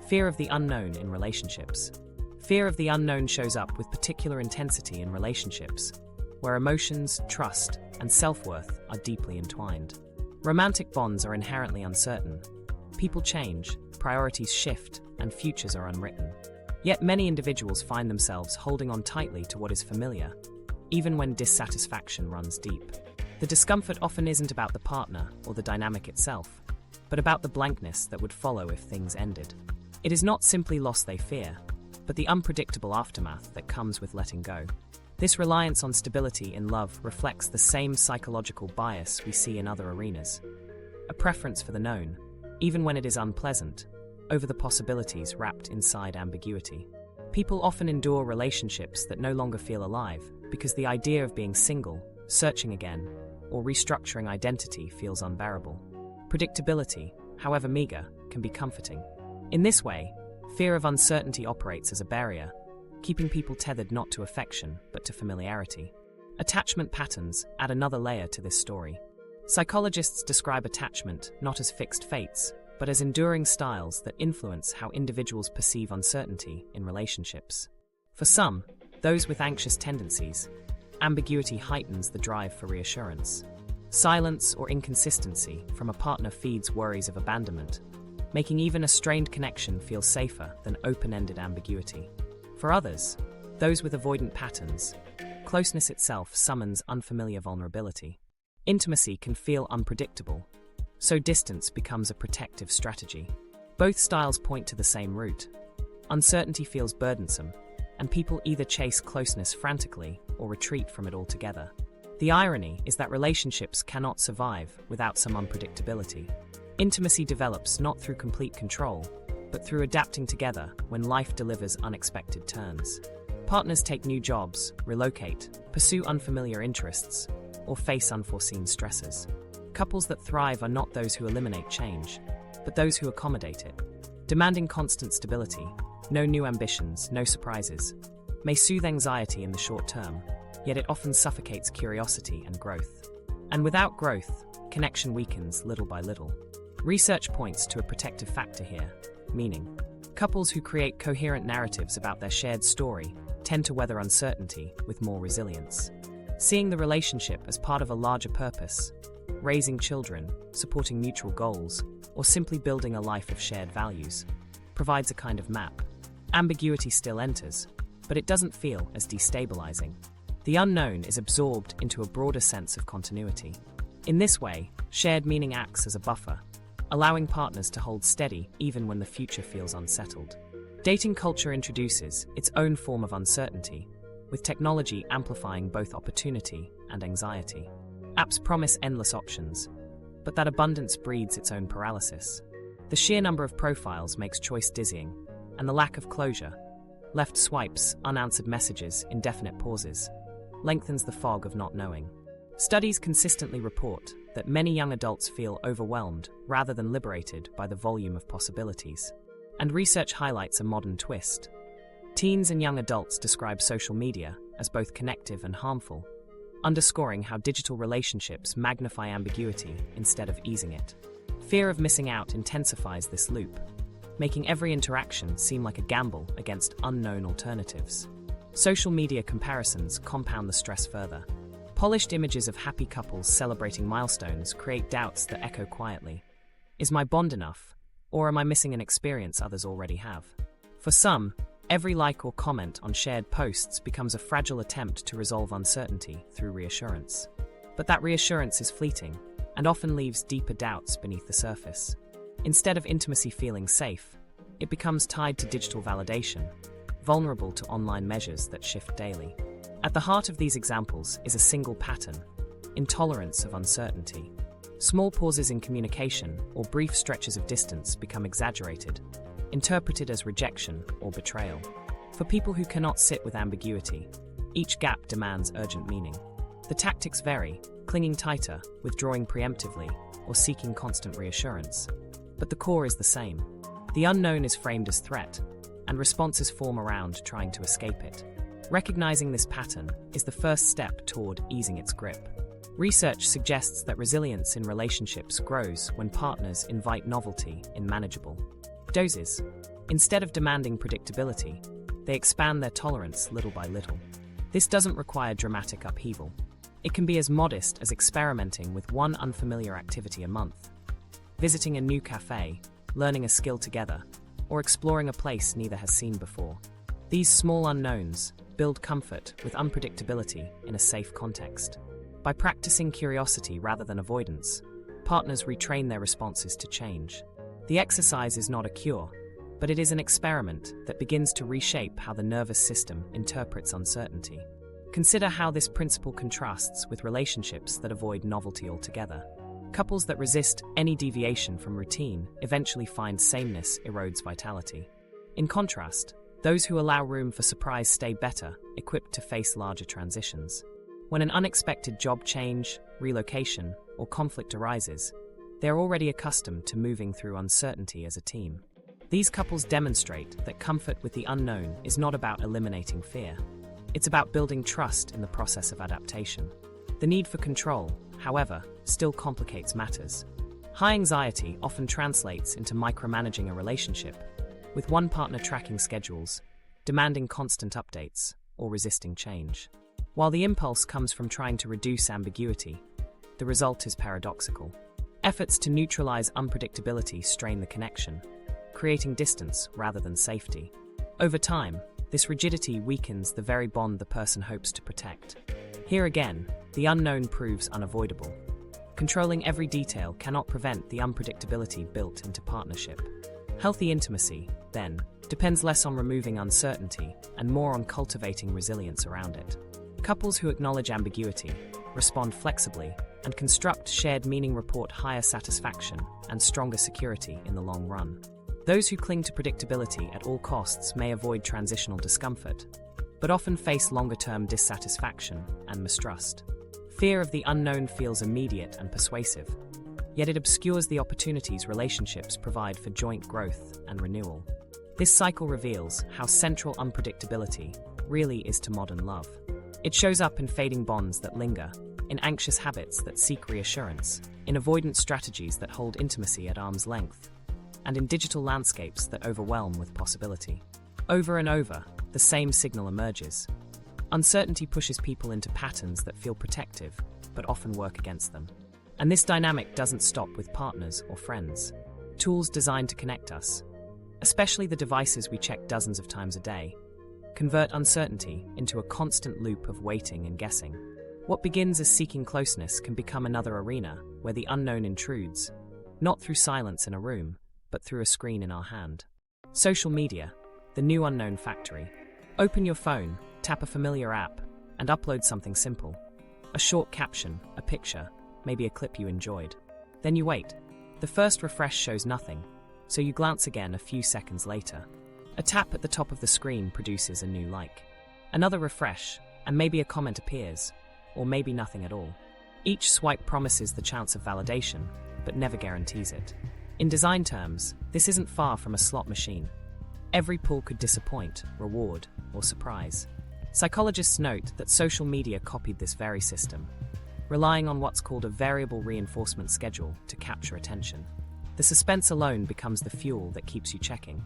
Fear of the unknown in relationships. Fear of the unknown shows up with particular intensity in relationships, where emotions, trust, and self-worth are deeply entwined. Romantic bonds are inherently uncertain. People change, priorities shift, and futures are unwritten. Yet many individuals find themselves holding on tightly to what is familiar, even when dissatisfaction runs deep. The discomfort often isn't about the partner or the dynamic itself, but about the blankness that would follow if things ended. It is not simply loss they fear, but the unpredictable aftermath that comes with letting go. This reliance on stability in love reflects the same psychological bias we see in other arenas. A preference for the known, even when it is unpleasant, over the possibilities wrapped inside ambiguity. People often endure relationships that no longer feel alive because the idea of being single, searching again, or restructuring identity feels unbearable. Predictability, however meager, can be comforting. In this way, fear of uncertainty operates as a barrier, keeping people tethered not to affection but to familiarity. Attachment patterns add another layer to this story. Psychologists describe attachment not as fixed fates, but as enduring styles that influence how individuals perceive uncertainty in relationships. For some, those with anxious tendencies, ambiguity heightens the drive for reassurance. Silence or inconsistency from a partner feeds worries of abandonment, making even a strained connection feel safer than open-ended ambiguity. For others, those with avoidant patterns, closeness itself summons unfamiliar vulnerability. Intimacy can feel unpredictable, so distance becomes a protective strategy. Both styles point to the same root. Uncertainty feels burdensome, and people either chase closeness frantically or retreat from it altogether. The irony is that relationships cannot survive without some unpredictability. Intimacy develops not through complete control, but through adapting together when life delivers unexpected turns. Partners take new jobs, relocate, pursue unfamiliar interests, or face unforeseen stresses. Couples that thrive are not those who eliminate change, but those who accommodate it. Demanding constant stability, no new ambitions, no surprises, may soothe anxiety in the short term, yet it often suffocates curiosity and growth. And without growth, connection weakens little by little. Research points to a protective factor here: meaning. Couples who create coherent narratives about their shared story tend to weather uncertainty with more resilience. Seeing the relationship as part of a larger purpose, raising children, supporting mutual goals, or simply building a life of shared values, provides a kind of map. Ambiguity still enters, but it doesn't feel as destabilizing. The unknown is absorbed into a broader sense of continuity. In this way, shared meaning acts as a buffer, allowing partners to hold steady even when the future feels unsettled. Dating culture introduces its own form of uncertainty, with technology amplifying both opportunity and anxiety. Apps promise endless options, but that abundance breeds its own paralysis. The sheer number of profiles makes choice dizzying, and the lack of closure, left swipes, unanswered messages, indefinite pauses, lengthens the fog of not knowing. Studies consistently report that many young adults feel overwhelmed rather than liberated by the volume of possibilities. And research highlights a modern twist. Teens and young adults describe social media as both connective and harmful, underscoring how digital relationships magnify ambiguity instead of easing it. Fear of missing out intensifies this loop, making every interaction seem like a gamble against unknown alternatives. Social media comparisons compound the stress further. Polished images of happy couples celebrating milestones create doubts that echo quietly. Is my bond enough, or am I missing an experience others already have? For some, every like or comment on shared posts becomes a fragile attempt to resolve uncertainty through reassurance. But that reassurance is fleeting, and often leaves deeper doubts beneath the surface. Instead of intimacy feeling safe, it becomes tied to digital validation, vulnerable to online measures that shift daily. At the heart of these examples is a single pattern: intolerance of uncertainty. Small pauses in communication or brief stretches of distance become exaggerated, interpreted as rejection or betrayal. For people who cannot sit with ambiguity, each gap demands urgent meaning. The tactics vary, clinging tighter, withdrawing preemptively, or seeking constant reassurance. But the core is the same. The unknown is framed as threat, and responses form around trying to escape it. Recognizing this pattern is the first step toward easing its grip. Research suggests that resilience in relationships grows when partners invite novelty in manageable doses. Instead of demanding predictability, they expand their tolerance little by little. This doesn't require dramatic upheaval. It can be as modest as experimenting with one unfamiliar activity a month, visiting a new cafe, learning a skill together, or exploring a place neither has seen before. These small unknowns build comfort with unpredictability in a safe context. By practicing curiosity rather than avoidance, partners retrain their responses to change. The exercise is not a cure, but it is an experiment that begins to reshape how the nervous system interprets uncertainty. Consider how this principle contrasts with relationships that avoid novelty altogether. Couples that resist any deviation from routine eventually find sameness erodes vitality. In contrast, those who allow room for surprise stay better, equipped to face larger transitions. When an unexpected job change, relocation, or conflict arises, they are already accustomed to moving through uncertainty as a team. These couples demonstrate that comfort with the unknown is not about eliminating fear. It's about building trust in the process of adaptation. The need for control, however, still complicates matters. High anxiety often translates into micromanaging a relationship, with one partner tracking schedules, demanding constant updates, or resisting change. While the impulse comes from trying to reduce ambiguity, the result is paradoxical. Efforts to neutralize unpredictability strain the connection, creating distance rather than safety. Over time, this rigidity weakens the very bond the person hopes to protect. Here again, the unknown proves unavoidable. Controlling every detail cannot prevent the unpredictability built into partnership. Healthy intimacy, then, depends less on removing uncertainty and more on cultivating resilience around it. Couples who acknowledge ambiguity, respond flexibly, and construct shared meaning report higher satisfaction and stronger security in the long run. Those who cling to predictability at all costs may avoid transitional discomfort, but often face longer-term dissatisfaction and mistrust. Fear of the unknown feels immediate and persuasive, yet it obscures the opportunities relationships provide for joint growth and renewal. This cycle reveals how central unpredictability really is to modern love. It shows up in fading bonds that linger, in anxious habits that seek reassurance, in avoidant strategies that hold intimacy at arm's length, and in digital landscapes that overwhelm with possibility. Over and over, the same signal emerges. Uncertainty pushes people into patterns that feel protective, but often work against them. And this dynamic doesn't stop with partners or friends. Tools designed to connect us, especially the devices we check dozens of times a day, convert uncertainty into a constant loop of waiting and guessing. What begins as seeking closeness can become another arena where the unknown intrudes, not through silence in a room, but through a screen in our hand. Social media, the new unknown factory. Open your phone, tap a familiar app, and upload something simple. A short caption, a picture, maybe a clip you enjoyed. Then you wait. The first refresh shows nothing, so you glance again a few seconds later. A tap at the top of the screen produces a new like. Another refresh, and maybe a comment appears, or maybe nothing at all. Each swipe promises the chance of validation, but never guarantees it. In design terms, this isn't far from a slot machine. Every pull could disappoint, reward, or surprise. Psychologists note that social media copied this very system, relying on what's called a variable reinforcement schedule to capture attention. The suspense alone becomes the fuel that keeps you checking.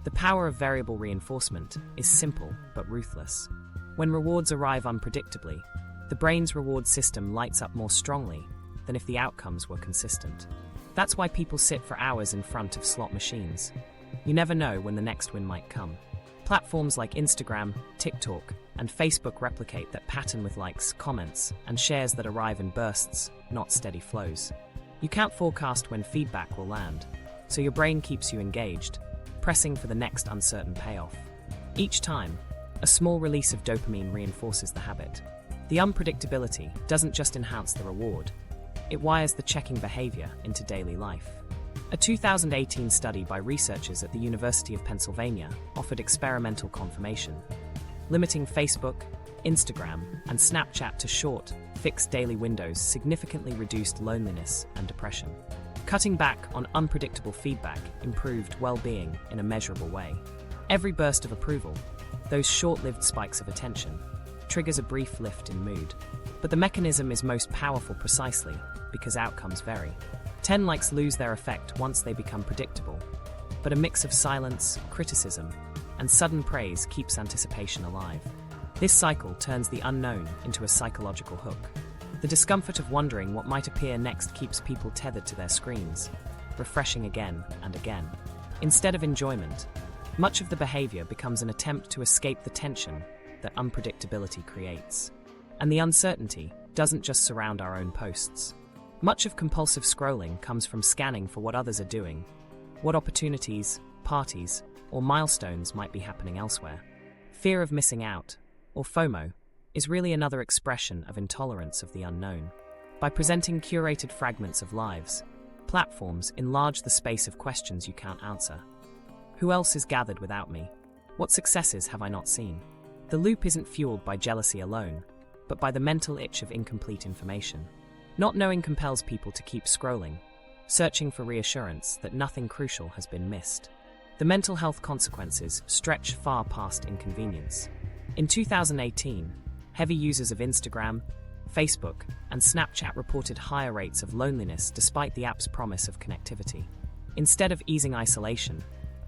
The power of variable reinforcement is simple but ruthless. When rewards arrive unpredictably, the brain's reward system lights up more strongly than if the outcomes were consistent. That's why people sit for hours in front of slot machines. You never know when the next win might come. Platforms like Instagram, TikTok, and Facebook replicate that pattern with likes, comments, and shares that arrive in bursts, not steady flows. You can't forecast when feedback will land, so your brain keeps you engaged, pressing for the next uncertain payoff. Each time, a small release of dopamine reinforces the habit. The unpredictability doesn't just enhance the reward, it wires the checking behavior into daily life. A 2018 study by researchers at the University of Pennsylvania offered experimental confirmation. Limiting Facebook, Instagram, and Snapchat to short, fixed daily windows significantly reduced loneliness and depression. Cutting back on unpredictable feedback improved well-being in a measurable way. Every burst of approval, those short-lived spikes of attention, triggers a brief lift in mood. But the mechanism is most powerful precisely because outcomes vary. 10 likes lose their effect once they become predictable, but a mix of silence, criticism, and sudden praise keeps anticipation alive. This cycle turns the unknown into a psychological hook. The discomfort of wondering what might appear next keeps people tethered to their screens, refreshing again and again. Instead of enjoyment, much of the behavior becomes an attempt to escape the tension that unpredictability creates. And the uncertainty doesn't just surround our own posts. Much of compulsive scrolling comes from scanning for what others are doing, what opportunities, parties, or milestones might be happening elsewhere. Fear of missing out, or FOMO, is really another expression of intolerance of the unknown. By presenting curated fragments of lives, platforms enlarge the space of questions you can't answer. Who else is gathered without me? What successes have I not seen? The loop isn't fueled by jealousy alone, but by the mental itch of incomplete information. Not knowing compels people to keep scrolling, searching for reassurance that nothing crucial has been missed. The mental health consequences stretch far past inconvenience. In 2018, heavy users of Instagram, Facebook, and Snapchat reported higher rates of loneliness despite the app's promise of connectivity. Instead of easing isolation,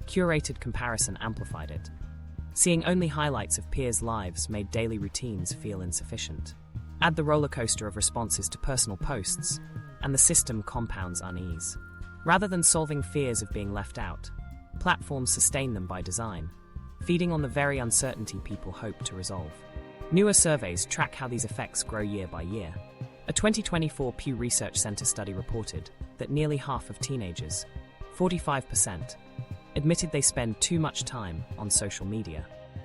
curated comparison amplified it. Seeing only highlights of peers' lives made daily routines feel insufficient. Add the rollercoaster of responses to personal posts, and the system compounds unease. Rather than solving fears of being left out, platforms sustain them by design, feeding on the very uncertainty people hope to resolve. Newer surveys track how these effects grow year by year. A 2024 Pew Research Center study reported that nearly half of teenagers, 45%, admitted they spend too much time on social media.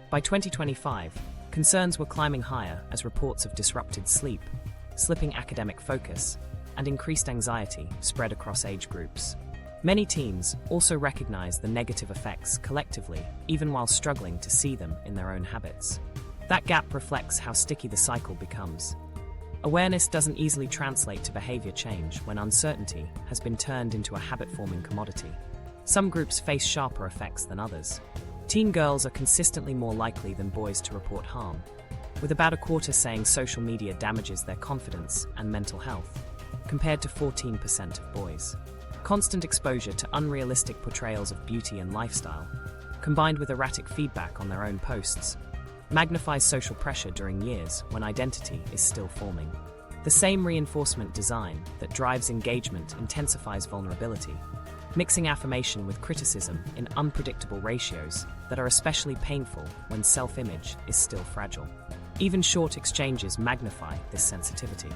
By 2025, concerns were climbing higher as reports of disrupted sleep, slipping academic focus, and increased anxiety spread across age groups. Many teens also recognize the negative effects collectively, even while struggling to see them in their own habits. That gap reflects how sticky the cycle becomes. Awareness doesn't easily translate to behavior change when uncertainty has been turned into a habit-forming commodity. Some groups face sharper effects than others. Teen girls are consistently more likely than boys to report harm, with about a quarter saying social media damages their confidence and mental health, compared to 14% of boys. Constant exposure to unrealistic portrayals of beauty and lifestyle, combined with erratic feedback on their own posts, magnifies social pressure during years when identity is still forming. The same reinforcement design that drives engagement intensifies vulnerability, mixing affirmation with criticism in unpredictable ratios that are especially painful when self-image is still fragile. Even short exchanges magnify this sensitivity.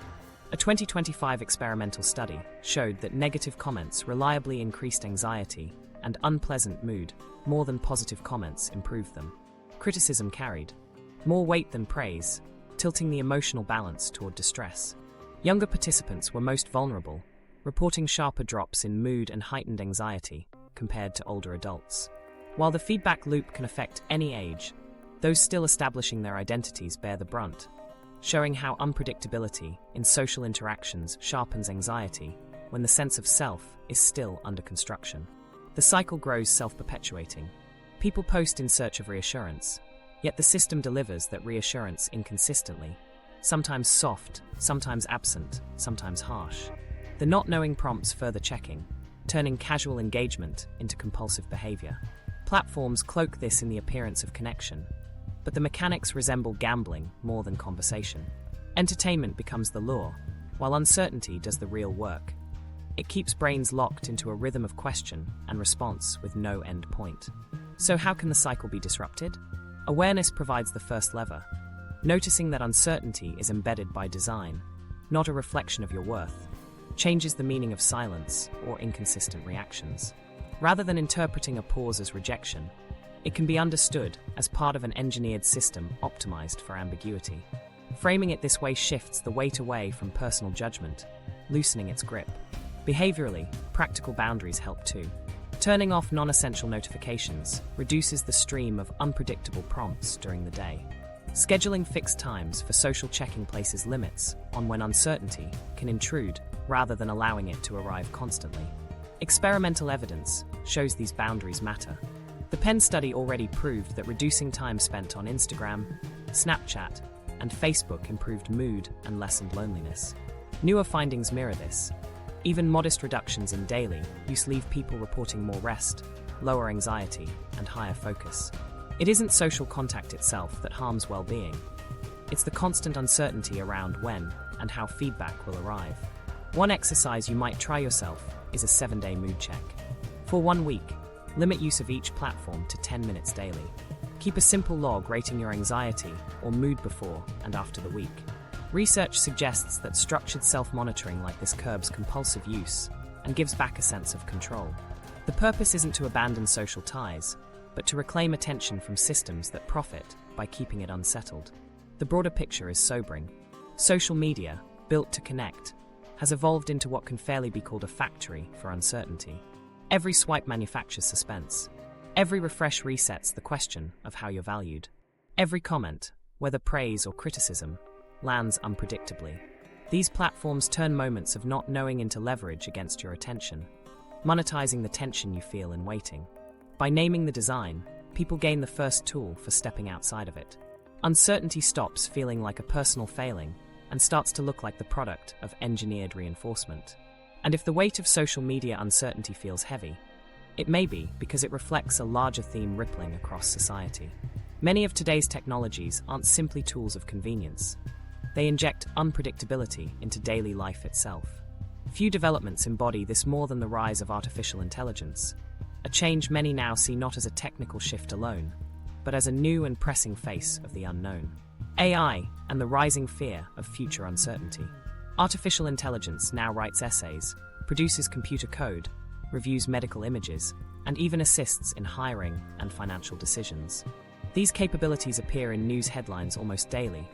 A 2025 experimental study showed that negative comments reliably increased anxiety and unpleasant mood more than positive comments improved them. Criticism carried more weight than praise, tilting the emotional balance toward distress. Younger participants were most vulnerable, reporting sharper drops in mood and heightened anxiety compared to older adults. While the feedback loop can affect any age, those still establishing their identities bear the brunt, showing how unpredictability in social interactions sharpens anxiety when the sense of self is still under construction. The cycle grows self-perpetuating. People post in search of reassurance, yet the system delivers that reassurance inconsistently, sometimes soft, sometimes absent, sometimes harsh. The not knowing prompts further checking, turning casual engagement into compulsive behavior. Platforms cloak this in the appearance of connection, but the mechanics resemble gambling more than conversation. Entertainment becomes the lure, while uncertainty does the real work. It keeps brains locked into a rhythm of question and response with no end point. So how can the cycle be disrupted? Awareness provides the first lever. Noticing that uncertainty is embedded by design, not a reflection of your worth, changes the meaning of silence or inconsistent reactions. Rather than interpreting a pause as rejection, it can be understood as part of an engineered system optimized for ambiguity. Framing it this way shifts the weight away from personal judgment, loosening its grip. Behaviorally, practical boundaries help too. Turning off non-essential notifications reduces the stream of unpredictable prompts during the day. Scheduling fixed times for social checking places limits on when uncertainty can intrude rather than allowing it to arrive constantly. Experimental evidence shows these boundaries matter. The Penn study already proved that reducing time spent on Instagram, Snapchat, and Facebook improved mood and lessened loneliness. Newer findings mirror this. Even modest reductions in daily use leave people reporting more rest, lower anxiety, and higher focus. It isn't social contact itself that harms well-being. It's the constant uncertainty around when and how feedback will arrive. One exercise you might try yourself is a 7-day mood check. For 1 week, limit use of each platform to 10 minutes daily. Keep a simple log rating your anxiety or mood before and after the week. Research suggests that structured self-monitoring like this curbs compulsive use and gives back a sense of control. The purpose isn't to abandon social ties, but to reclaim attention from systems that profit by keeping it unsettled. The broader picture is sobering. Social media, built to connect, has evolved into what can fairly be called a factory for uncertainty. Every swipe manufactures suspense. Every refresh resets the question of how you're valued. Every comment, whether praise or criticism, lands unpredictably. These platforms turn moments of not knowing into leverage against your attention, monetizing the tension you feel in waiting. By naming the design, people gain the first tool for stepping outside of it. Uncertainty stops feeling like a personal failing and starts to look like the product of engineered reinforcement. And if the weight of social media uncertainty feels heavy, it may be because it reflects a larger theme rippling across society. Many of today's technologies aren't simply tools of convenience. They inject unpredictability into daily life itself. Few developments embody this more than the rise of artificial intelligence, a change many now see not as a technical shift alone, but as a new and pressing face of the unknown. AI and the rising fear of future uncertainty. Artificial intelligence now writes essays, produces computer code, reviews medical images, and even assists in hiring and financial decisions. These capabilities appear in news headlines almost daily,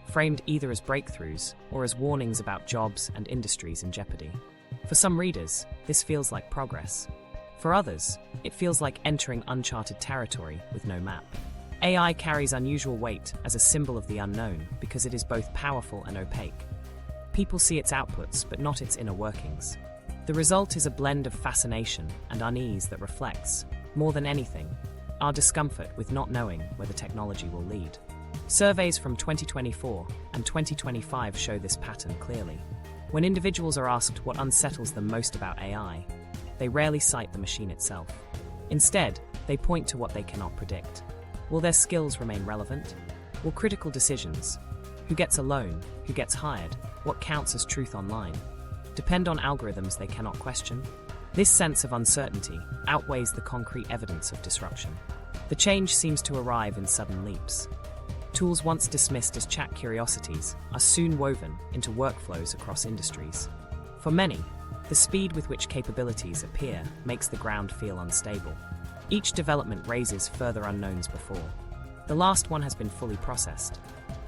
framed either as breakthroughs or as warnings about jobs and industries in jeopardy. For some readers, this feels like progress. For others, it feels like entering uncharted territory with no map. AI carries unusual weight as a symbol of the unknown because it is both powerful and opaque. People see its outputs but not its inner workings. The result is a blend of fascination and unease that reflects, more than anything, our discomfort with not knowing where the technology will lead. Surveys from 2024 and 2025 show this pattern clearly. When individuals are asked what unsettles them most about AI, they rarely cite the machine itself. Instead, they point to what they cannot predict. Will their skills remain relevant? Will critical decisions, who gets a loan, who gets hired, what counts as truth online, depend on algorithms they cannot question? This sense of uncertainty outweighs the concrete evidence of disruption. The change seems to arrive in sudden leaps. Tools once dismissed as chat curiosities are soon woven into workflows across industries. For many, the speed with which capabilities appear makes the ground feel unstable. Each development raises further unknowns before the last one has been fully processed.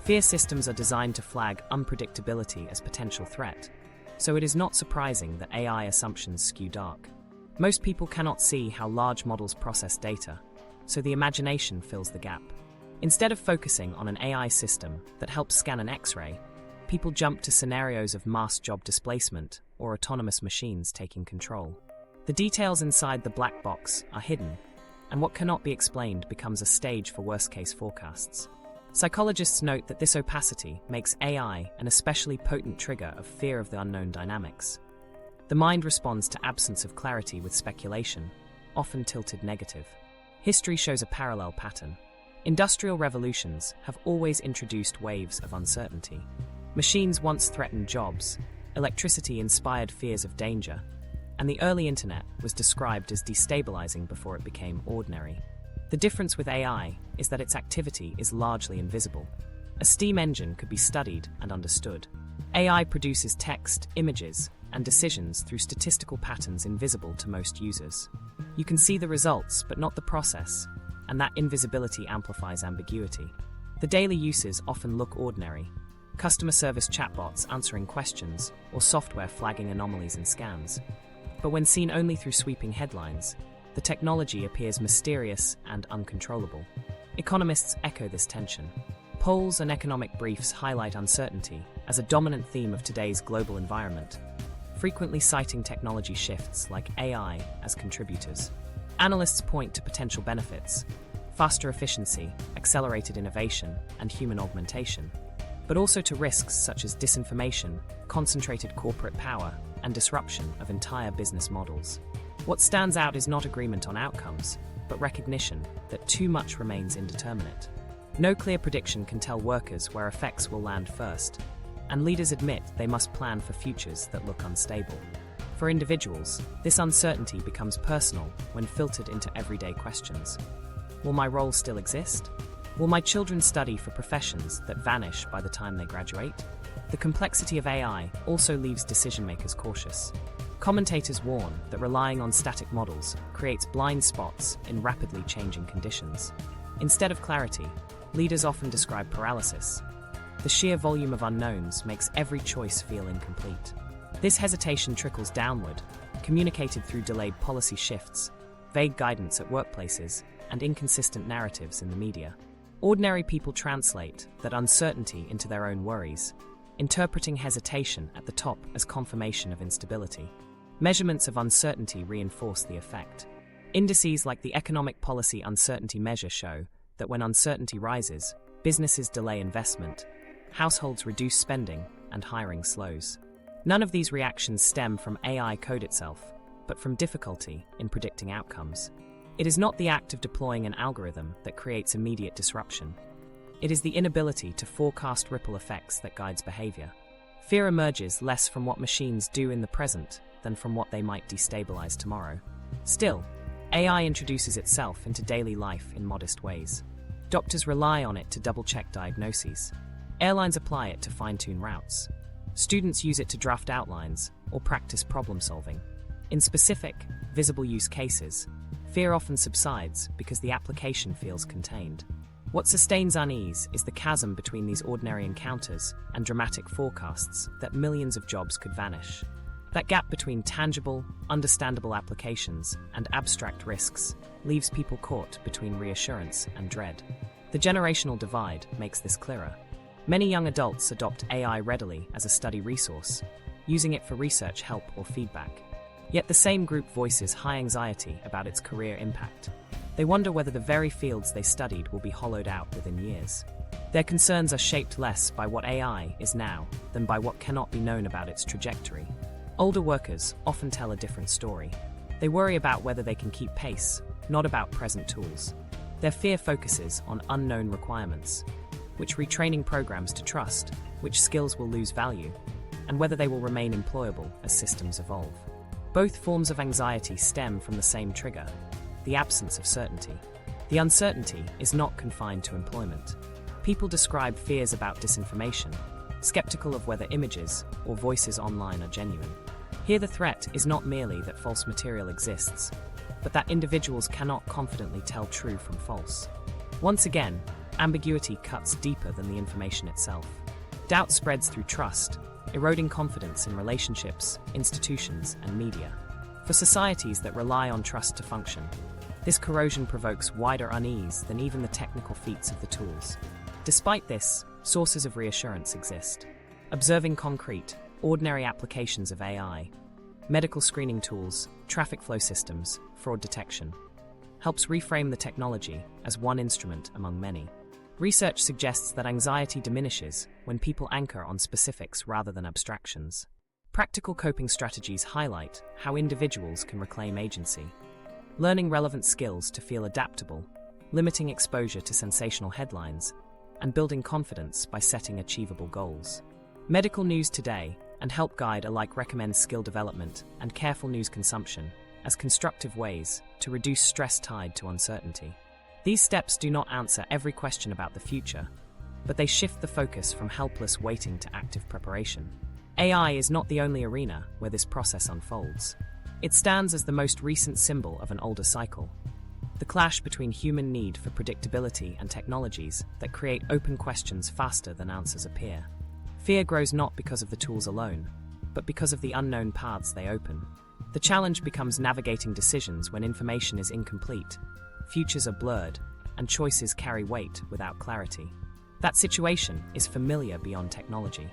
Fear systems are designed to flag unpredictability as potential threat, so it is not surprising that AI assumptions skew dark. Most people cannot see how large models process data, so the imagination fills the gap. Instead of focusing on an AI system that helps scan an X-ray, people jump to scenarios of mass job displacement or autonomous machines taking control. The details inside the black box are hidden, and what cannot be explained becomes a stage for worst-case forecasts. Psychologists note that this opacity makes AI an especially potent trigger of fear of the unknown dynamics. The mind responds to absence of clarity with speculation, often tilted negative. History shows a parallel pattern. Industrial revolutions have always introduced waves of uncertainty. Machines once threatened jobs, electricity inspired fears of danger, and the early internet was described as destabilizing before it became ordinary. The difference with AI is that its activity is largely invisible. A steam engine could be studied and understood. AI produces text, images, and decisions through statistical patterns invisible to most users. You can see the results, but not the process, and that invisibility amplifies ambiguity. The daily uses often look ordinary. Customer service chatbots answering questions, or software flagging anomalies in scans. But when seen only through sweeping headlines, the technology appears mysterious and uncontrollable. Economists echo this tension. Polls and economic briefs highlight uncertainty as a dominant theme of today's global environment, frequently citing technology shifts like AI as contributors. Analysts point to potential benefits: faster efficiency, accelerated innovation, and human augmentation, but also to risks such as disinformation, concentrated corporate power, and disruption of entire business models. What stands out is not agreement on outcomes, but recognition that too much remains indeterminate. No clear prediction can tell workers where effects will land first, and leaders admit they must plan for futures that look unstable. For individuals, this uncertainty becomes personal when filtered into everyday questions. Will my role still exist? Will my children study for professions that vanish by the time they graduate? The complexity of AI also leaves decision-makers cautious. Commentators warn that relying on static models creates blind spots in rapidly changing conditions. Instead of clarity, leaders often describe paralysis. The sheer volume of unknowns makes every choice feel incomplete. This hesitation trickles downward, communicated through delayed policy shifts, vague guidance at workplaces, and inconsistent narratives in the media. Ordinary people translate that uncertainty into their own worries, interpreting hesitation at the top as confirmation of instability. Measurements of uncertainty reinforce the effect. Indices like the Economic Policy Uncertainty Measure show that when uncertainty rises, businesses delay investment, households reduce spending, and hiring slows. None of these reactions stem from AI code itself, but from difficulty in predicting outcomes. It is not the act of deploying an algorithm that creates immediate disruption. It is the inability to forecast ripple effects that guides behavior. Fear emerges less from what machines do in the present than from what they might destabilize tomorrow. Still, AI introduces itself into daily life in modest ways. Doctors rely on it to double-check diagnoses. Airlines apply it to fine-tune routes. Students use it to draft outlines or practice problem-solving. In specific, visible use cases, fear often subsides because the application feels contained. What sustains unease is the chasm between these ordinary encounters and dramatic forecasts that millions of jobs could vanish. That gap between tangible, understandable applications and abstract risks leaves people caught between reassurance and dread. The generational divide makes this clearer. Many young adults adopt AI readily as a study resource, using it for research help or feedback. Yet the same group voices high anxiety about its career impact. They wonder whether the very fields they studied will be hollowed out within years. Their concerns are shaped less by what AI is now than by what cannot be known about its trajectory. Older workers often tell a different story. They worry about whether they can keep pace, not about present tools. Their fear focuses on unknown requirements, which retraining programs to trust, which skills will lose value, and whether they will remain employable as systems evolve. Both forms of anxiety stem from the same trigger, the absence of certainty. The uncertainty is not confined to employment. People describe fears about disinformation, skeptical of whether images or voices online are genuine. Here the threat is not merely that false material exists, but that individuals cannot confidently tell true from false. Once again, ambiguity cuts deeper than the information itself. Doubt spreads through trust, eroding confidence in relationships, institutions, and media. For societies that rely on trust to function, this corrosion provokes wider unease than even the technical feats of the tools. Despite this, sources of reassurance exist. Observing concrete, ordinary applications of AI, medical screening tools, traffic flow systems, fraud detection, helps reframe the technology as one instrument among many. Research suggests that anxiety diminishes when people anchor on specifics rather than abstractions. Practical coping strategies highlight how individuals can reclaim agency. Learning relevant skills to feel adaptable, limiting exposure to sensational headlines, and building confidence by setting achievable goals. Medical News Today and Help Guide alike recommend skill development and careful news consumption as constructive ways to reduce stress tied to uncertainty. These steps do not answer every question about the future, but they shift the focus from helpless waiting to active preparation. AI is not the only arena where this process unfolds. It stands as the most recent symbol of an older cycle, the clash between human need for predictability and technologies that create open questions faster than answers appear. Fear grows not because of the tools alone, but because of the unknown paths they open. The challenge becomes navigating decisions when information is incomplete, futures are blurred, and choices carry weight without clarity. That situation is familiar beyond technology.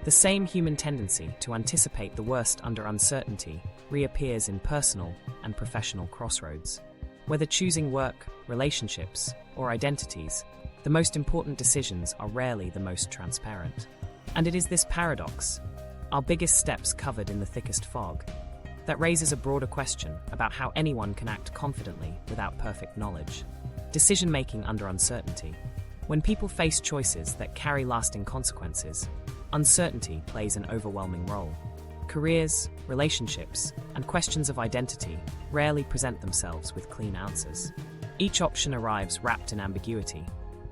The same human tendency to anticipate the worst under uncertainty reappears in personal and professional crossroads. Whether choosing work, relationships, or identities, the most important decisions are rarely the most transparent. And it is this paradox, our biggest steps covered in the thickest fog, that raises a broader question about how anyone can act confidently without perfect knowledge. Decision-making under uncertainty. When people face choices that carry lasting consequences, uncertainty plays an overwhelming role. Careers, relationships, and questions of identity rarely present themselves with clean answers. Each option arrives wrapped in ambiguity,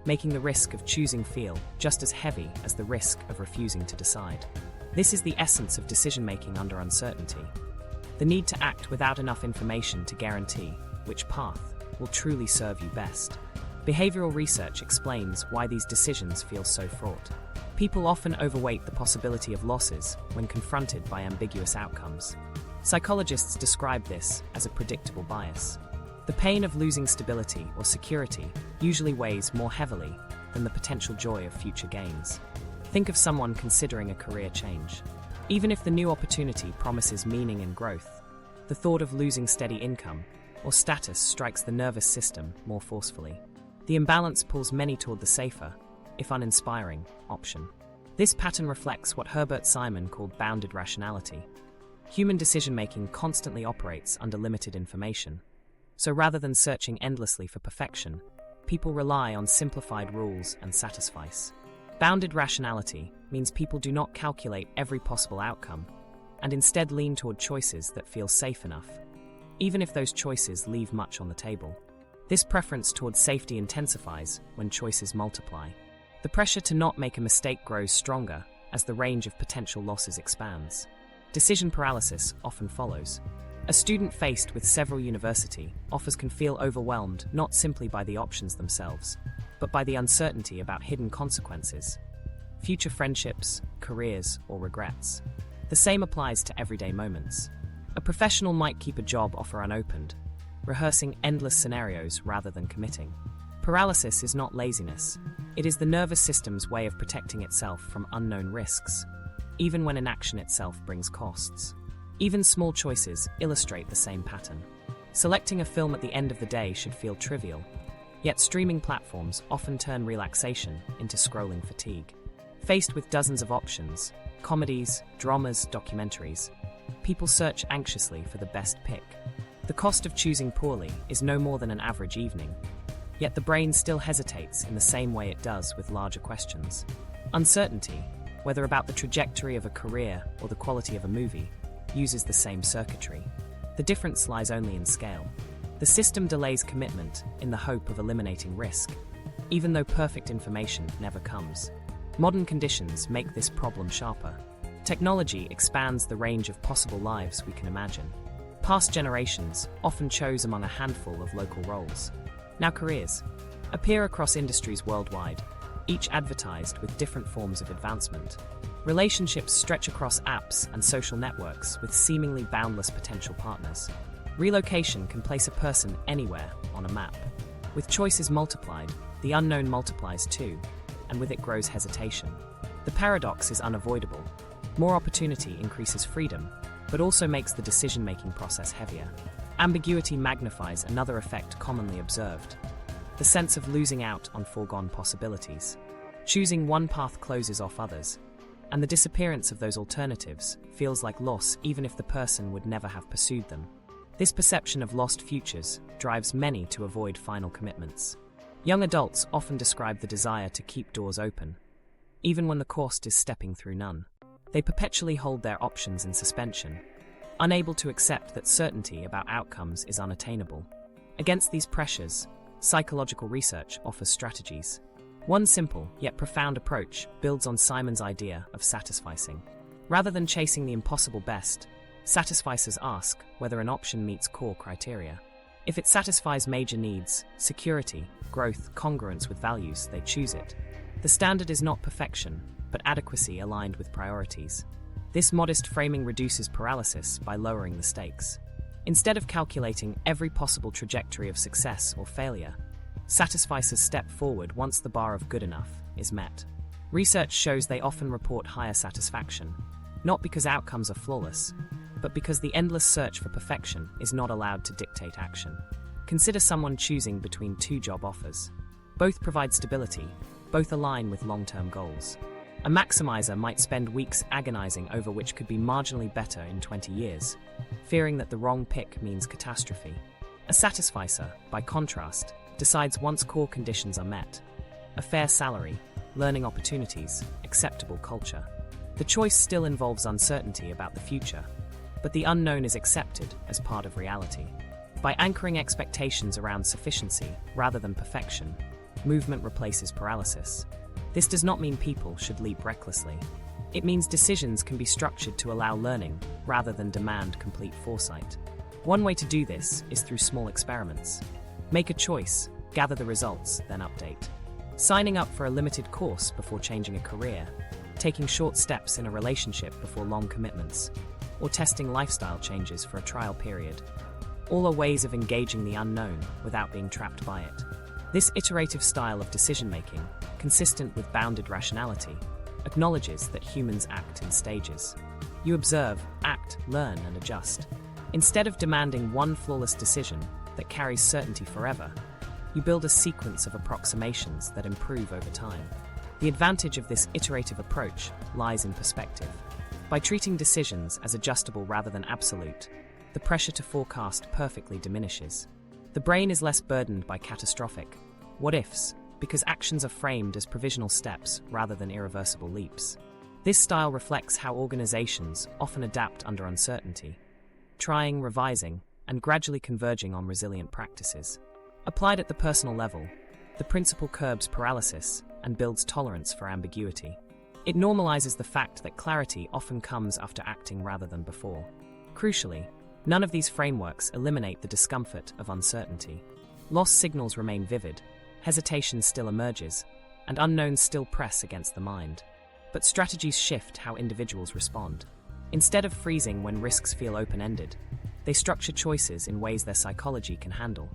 making the risk of choosing feel just as heavy as the risk of refusing to decide. This is the essence of decision-making under uncertainty. The need to act without enough information to guarantee which path will truly serve you best. Behavioral research explains why these decisions feel so fraught. People often overweight the possibility of losses when confronted by ambiguous outcomes. Psychologists describe this as a predictable bias. The pain of losing stability or security usually weighs more heavily than the potential joy of future gains. Think of someone considering a career change. Even if the new opportunity promises meaning and growth, the thought of losing steady income or status strikes the nervous system more forcefully. The imbalance pulls many toward the safer, if uninspiring, option. This pattern reflects what Herbert Simon called bounded rationality. Human decision-making constantly operates under limited information. So rather than searching endlessly for perfection, people rely on simplified rules and satisfice. Bounded rationality means people do not calculate every possible outcome, and instead lean toward choices that feel safe enough, even if those choices leave much on the table. This preference towards safety intensifies when choices multiply. The pressure to not make a mistake grows stronger as the range of potential losses expands. Decision paralysis often follows. A student faced with several university offers can feel overwhelmed not simply by the options themselves, but by the uncertainty about hidden consequences, future friendships, careers, or regrets. The same applies to everyday moments. A professional might keep a job offer unopened, rehearsing endless scenarios rather than committing. Paralysis is not laziness. It is the nervous system's way of protecting itself from unknown risks, even when inaction itself brings costs. Even small choices illustrate the same pattern. Selecting a film at the end of the day should feel trivial, yet streaming platforms often turn relaxation into scrolling fatigue. Faced with dozens of options, comedies, dramas, documentaries, people search anxiously for the best pick. The cost of choosing poorly is no more than an average evening. Yet the brain still hesitates in the same way it does with larger questions. Uncertainty, whether about the trajectory of a career or the quality of a movie, uses the same circuitry. The difference lies only in scale. The system delays commitment in the hope of eliminating risk, even though perfect information never comes. Modern conditions make this problem sharper. Technology expands the range of possible lives we can imagine. Past generations often chose among a handful of local roles. Now careers appear across industries worldwide, each advertised with different forms of advancement. Relationships stretch across apps and social networks with seemingly boundless potential partners. Relocation can place a person anywhere on a map. With choices multiplied, the unknown multiplies too, and with it grows hesitation. The paradox is unavoidable. More opportunity increases freedom, but also makes the decision-making process heavier. Ambiguity magnifies another effect commonly observed: the sense of losing out on foregone possibilities. Choosing one path closes off others, and the disappearance of those alternatives feels like loss even if the person would never have pursued them. This perception of lost futures drives many to avoid final commitments. Young adults often describe the desire to keep doors open, even when the cost is stepping through none. They perpetually hold their options in suspension, unable to accept that certainty about outcomes is unattainable. Against these pressures, psychological research offers strategies. One simple yet profound approach builds on Simon's idea of satisficing. Rather than chasing the impossible best, satisficers ask whether an option meets core criteria. If it satisfies major needs, security, growth, congruence with values, they choose it. The standard is not perfection, but adequacy aligned with priorities. This modest framing reduces paralysis by lowering the stakes. Instead of calculating every possible trajectory of success or failure, satisficers step forward once the bar of good enough is met. Research shows they often report higher satisfaction, not because outcomes are flawless, but because the endless search for perfection is not allowed to dictate action. Consider someone choosing between two job offers. Both provide stability, both align with long-term goals. A maximizer might spend weeks agonizing over which could be marginally better in 20 years, fearing that the wrong pick means catastrophe. A satisficer, by contrast, decides once core conditions are met: a fair salary, learning opportunities, acceptable culture. The choice still involves uncertainty about the future, but the unknown is accepted as part of reality. By anchoring expectations around sufficiency rather than perfection, movement replaces paralysis. This does not mean people should leap recklessly. It means decisions can be structured to allow learning rather than demand complete foresight. One way to do this is through small experiments. Make a choice, gather the results, then update. Signing up for a limited course before changing a career, taking short steps in a relationship before long commitments, or testing lifestyle changes for a trial period. All are ways of engaging the unknown without being trapped by it. This iterative style of decision-making, consistent with bounded rationality, acknowledges that humans act in stages. You observe, act, learn, and adjust. Instead of demanding one flawless decision that carries certainty forever, you build a sequence of approximations that improve over time. The advantage of this iterative approach lies in perspective. By treating decisions as adjustable rather than absolute, the pressure to forecast perfectly diminishes. The brain is less burdened by catastrophic what-ifs, because actions are framed as provisional steps rather than irreversible leaps. This style reflects how organizations often adapt under uncertainty, trying, revising, and gradually converging on resilient practices. Applied at the personal level, the principle curbs paralysis and builds tolerance for ambiguity. It normalizes the fact that clarity often comes after acting rather than before. Crucially, none of these frameworks eliminate the discomfort of uncertainty. Lost signals remain vivid, hesitation still emerges, and unknowns still press against the mind. But strategies shift how individuals respond. Instead of freezing when risks feel open-ended, they structure choices in ways their psychology can handle.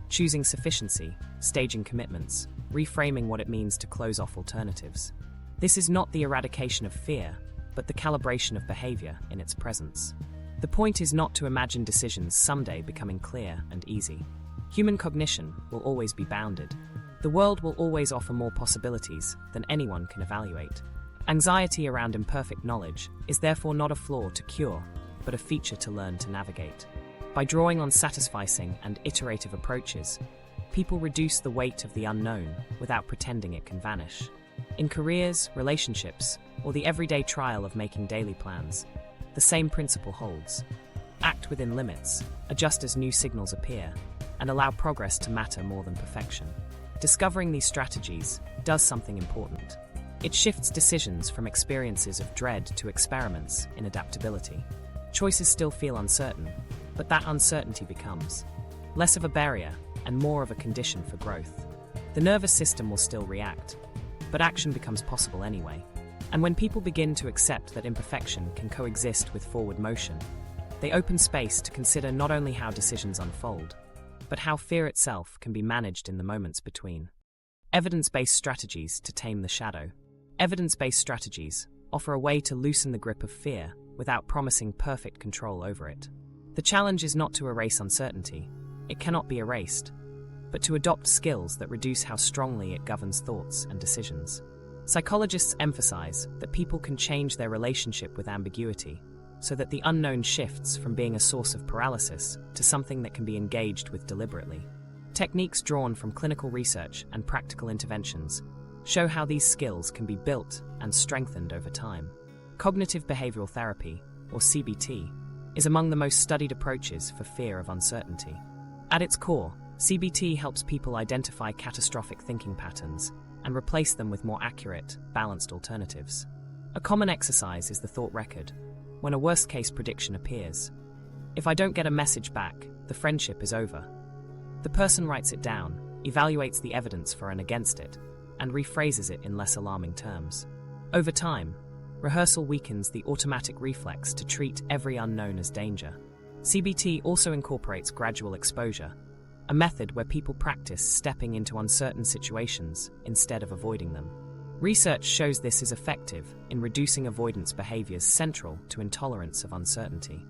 Choosing sufficiency, staging commitments, reframing what it means to close off alternatives. This is not the eradication of fear, but the calibration of behavior in its presence. The point is not to imagine decisions someday becoming clear and easy. Human cognition will always be bounded. The world will always offer more possibilities than anyone can evaluate. Anxiety around imperfect knowledge is therefore not a flaw to cure, but a feature to learn to navigate. By drawing on satisficing and iterative approaches, people reduce the weight of the unknown without pretending it can vanish. In careers, relationships, or the everyday trial of making daily plans, the same principle holds. Act within limits, adjust as new signals appear, and allow progress to matter more than perfection. Discovering these strategies does something important. It shifts decisions from experiences of dread to experiments in adaptability. Choices still feel uncertain, but that uncertainty becomes less of a barrier and more of a condition for growth. The nervous system will still react, but action becomes possible anyway. And when people begin to accept that imperfection can coexist with forward motion, they open space to consider not only how decisions unfold, but how fear itself can be managed in the moments between. Evidence-based strategies to tame the shadow. Evidence-based strategies offer a way to loosen the grip of fear without promising perfect control over it. The challenge is not to erase uncertainty, it cannot be erased, but to adopt skills that reduce how strongly it governs thoughts and decisions. Psychologists emphasize that people can change their relationship with ambiguity so that the unknown shifts from being a source of paralysis to something that can be engaged with deliberately. Techniques drawn from clinical research and practical interventions show how these skills can be built and strengthened over time. Cognitive behavioral therapy, or CBT, is among the most studied approaches for fear of uncertainty. At its core, CBT helps people identify catastrophic thinking patterns and replace them with more accurate, balanced alternatives. A common exercise is the thought record, when a worst-case prediction appears. If I don't get a message back, the friendship is over. The person writes it down, evaluates the evidence for and against it, and rephrases it in less alarming terms. Over time, rehearsal weakens the automatic reflex to treat every unknown as danger. CBT also incorporates gradual exposure, a method where people practice stepping into uncertain situations instead of avoiding them. Research shows this is effective in reducing avoidance behaviors central to intolerance of uncertainty.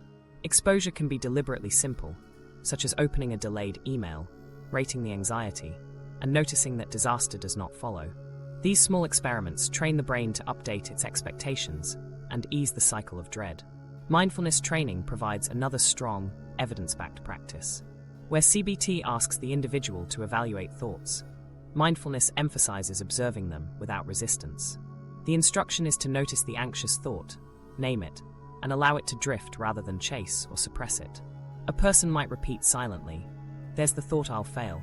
Exposure can be deliberately simple, such as opening a delayed email, rating the anxiety, and noticing that disaster does not follow. These small experiments train the brain to update its expectations and ease the cycle of dread. Mindfulness training provides another strong, evidence-backed practice. Where CBT asks the individual to evaluate thoughts, mindfulness emphasizes observing them without resistance. The instruction is to notice the anxious thought, name it, and allow it to drift rather than chase or suppress it. A person might repeat silently, "There's the thought I'll fail,"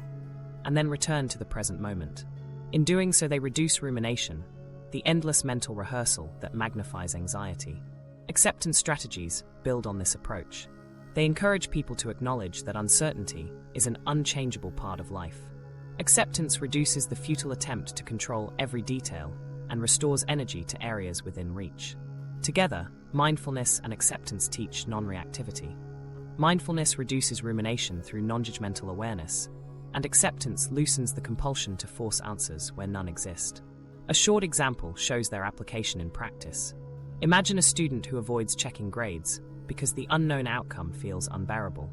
and then return to the present moment. In doing so, they reduce rumination, the endless mental rehearsal that magnifies anxiety. Acceptance strategies build on this approach. They encourage people to acknowledge that uncertainty is an unchangeable part of life. Acceptance reduces the futile attempt to control every detail and restores energy to areas within reach. Together, mindfulness and acceptance teach non-reactivity. Mindfulness reduces rumination through non-judgmental awareness, and acceptance loosens the compulsion to force answers where none exist. A short example shows their application in practice. Imagine a student who avoids checking grades because the unknown outcome feels unbearable.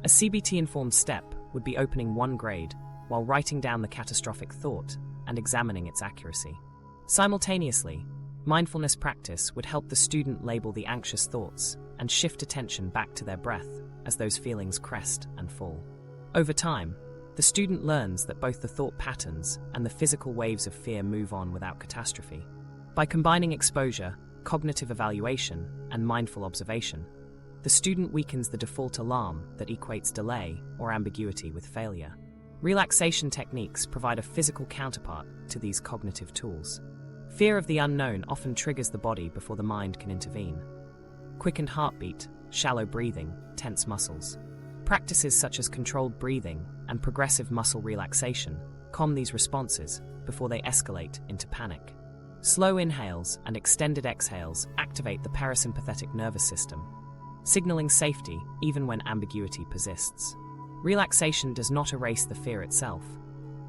A CBT-informed step would be opening one grade while writing down the catastrophic thought and examining its accuracy. Simultaneously, mindfulness practice would help the student label the anxious thoughts and shift attention back to their breath as those feelings crest and fall. Over time, the student learns that both the thought patterns and the physical waves of fear move on without catastrophe. By combining exposure, cognitive evaluation, and mindful observation, the student weakens the default alarm that equates delay or ambiguity with failure. Relaxation techniques provide a physical counterpart to these cognitive tools. Fear of the unknown often triggers the body before the mind can intervene. Quickened heartbeat, shallow breathing, tense muscles. Practices such as controlled breathing and progressive muscle relaxation calm these responses before they escalate into panic. Slow inhales and extended exhales activate the parasympathetic nervous system, signaling safety even when ambiguity persists. Relaxation does not erase the fear itself,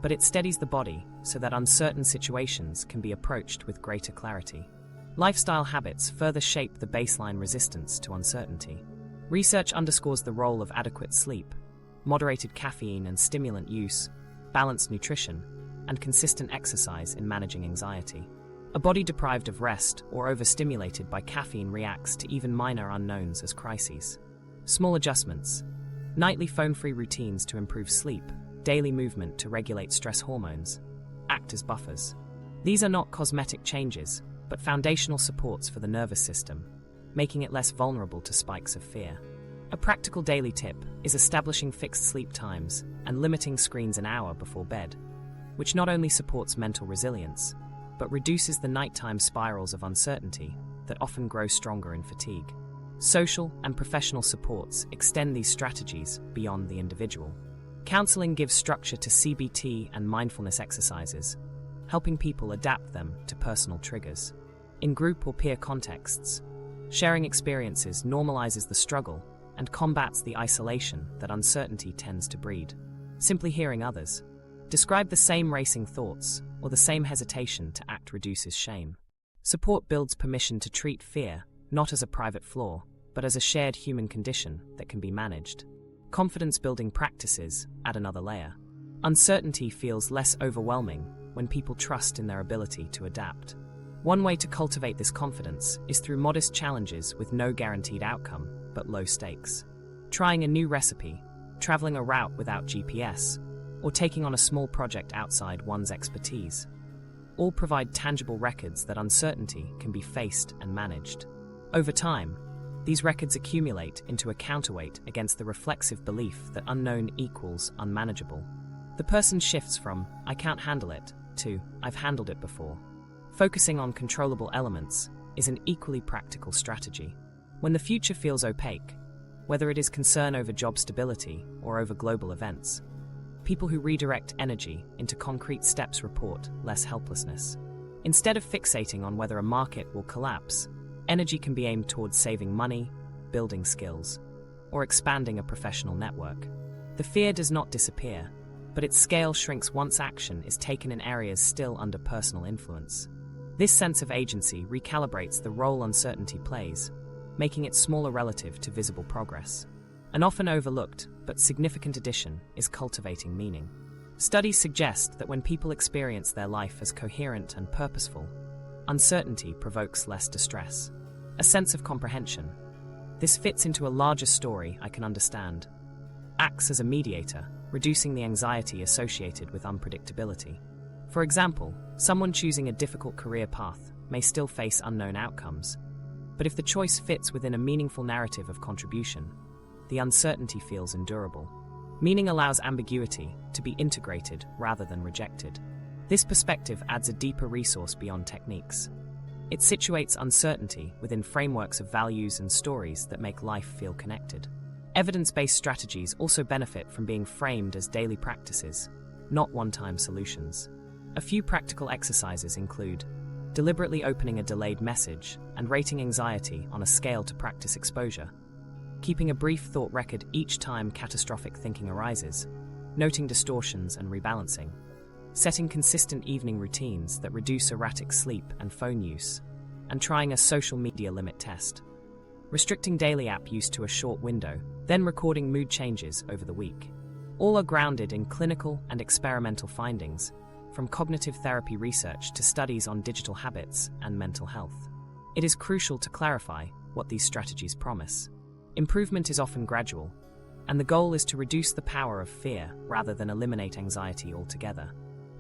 but it steadies the body so that uncertain situations can be approached with greater clarity. Lifestyle habits further shape the baseline resistance to uncertainty. Research underscores the role of adequate sleep, moderated caffeine and stimulant use, balanced nutrition, and consistent exercise in managing anxiety. A body deprived of rest or overstimulated by caffeine reacts to even minor unknowns as crises. Small adjustments, Nightly phone-free routines to improve sleep, daily movement to regulate stress hormones, act as buffers. These are not cosmetic changes, but foundational supports for the nervous system, making it less vulnerable to spikes of fear. A practical daily tip is establishing fixed sleep times and limiting screens an hour before bed, which not only supports mental resilience, but reduces the nighttime spirals of uncertainty that often grow stronger in fatigue. Social and professional supports extend these strategies beyond the individual. Counseling gives structure to CBT and mindfulness exercises, helping people adapt them to personal triggers. In group or peer contexts, sharing experiences normalizes the struggle and combats the isolation that uncertainty tends to breed. Simply hearing others describe the same racing thoughts or the same hesitation to act reduces shame. Support builds permission to treat fear not as a private flaw, but as a shared human condition that can be managed. Confidence-building practices add another layer. Uncertainty feels less overwhelming when people trust in their ability to adapt. One way to cultivate this confidence is through modest challenges with no guaranteed outcome, but low stakes. Trying a new recipe, traveling a route without GPS, or taking on a small project outside one's expertise. All provide tangible records that uncertainty can be faced and managed. Over time, these records accumulate into a counterweight against the reflexive belief that unknown equals unmanageable. The person shifts from, "I can't handle it," to, "I've handled it before." Focusing on controllable elements is an equally practical strategy. When the future feels opaque, whether it is concern over job stability or over global events, people who redirect energy into concrete steps report less helplessness. Instead of fixating on whether a market will collapse, energy can be aimed towards saving money, building skills, or expanding a professional network. The fear does not disappear, but its scale shrinks once action is taken in areas still under personal influence. This sense of agency recalibrates the role uncertainty plays, making it smaller relative to visible progress. An often overlooked but significant addition is cultivating meaning. Studies suggest that when people experience their life as coherent and purposeful, uncertainty provokes less distress. A sense of comprehension. This fits into a larger story I can understand. Acts as a mediator, reducing the anxiety associated with unpredictability. For example, someone choosing a difficult career path may still face unknown outcomes, but if the choice fits within a meaningful narrative of contribution, the uncertainty feels endurable. Meaning allows ambiguity to be integrated rather than rejected. This perspective adds a deeper resource beyond techniques. It situates uncertainty within frameworks of values and stories that make life feel connected. Evidence-based strategies also benefit from being framed as daily practices, not one-time solutions. A few practical exercises include deliberately opening a delayed message and rating anxiety on a scale to practice exposure, keeping a brief thought record each time catastrophic thinking arises, noting distortions and rebalancing, setting consistent evening routines that reduce erratic sleep and phone use, and trying a social media limit test. Restricting daily app use to a short window, then recording mood changes over the week. All are grounded in clinical and experimental findings, from cognitive therapy research to studies on digital habits and mental health. It is crucial to clarify what these strategies promise. Improvement is often gradual, and the goal is to reduce the power of fear rather than eliminate anxiety altogether.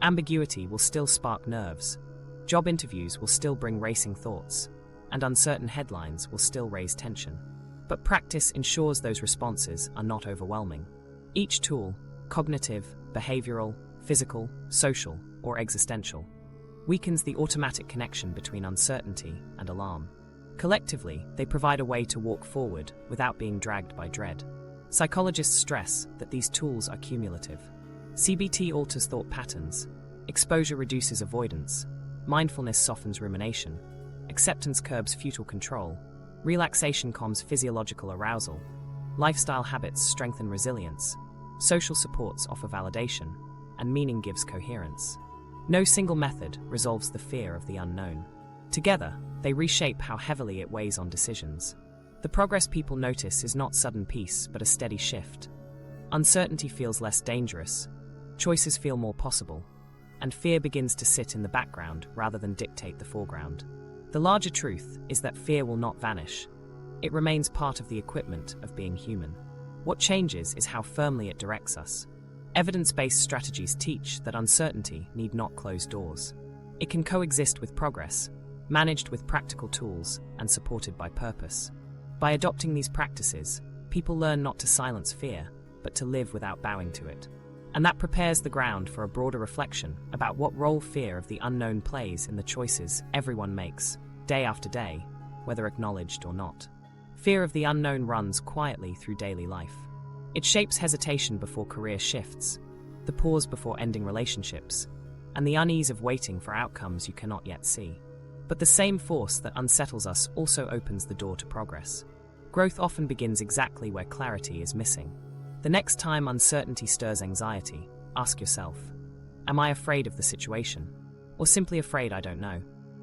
Ambiguity will still spark nerves, job interviews will still bring racing thoughts, and uncertain headlines will still raise tension. But practice ensures those responses are not overwhelming. Each tool, cognitive, behavioral, physical, social, or existential, weakens the automatic connection between uncertainty and alarm. Collectively, they provide a way to walk forward without being dragged by dread. Psychologists stress that these tools are cumulative. CBT alters thought patterns, exposure reduces avoidance, mindfulness softens rumination, acceptance curbs futile control, relaxation calms physiological arousal, lifestyle habits strengthen resilience, social supports offer validation, and meaning gives coherence. No single method resolves the fear of the unknown. Together, they reshape how heavily it weighs on decisions. The progress people notice is not sudden peace, but a steady shift. Uncertainty feels less dangerous, choices feel more possible, and fear begins to sit in the background rather than dictate the foreground. The larger truth is that fear will not vanish. It remains part of the equipment of being human. What changes is how firmly it directs us. Evidence-based strategies teach that uncertainty need not close doors. It can coexist with progress, managed with practical tools and supported by purpose. By adopting these practices, people learn not to silence fear, but to live without bowing to it. And that prepares the ground for a broader reflection about what role fear of the unknown plays in the choices everyone makes, day after day, whether acknowledged or not. Fear of the unknown runs quietly through daily life. It shapes hesitation before career shifts, the pause before ending relationships, and the unease of waiting for outcomes you cannot yet see. But the same force that unsettles us also opens the door to progress. Growth often begins exactly where clarity is missing. The next time uncertainty stirs anxiety, ask yourself, am I afraid of the situation? Or simply afraid I don't know?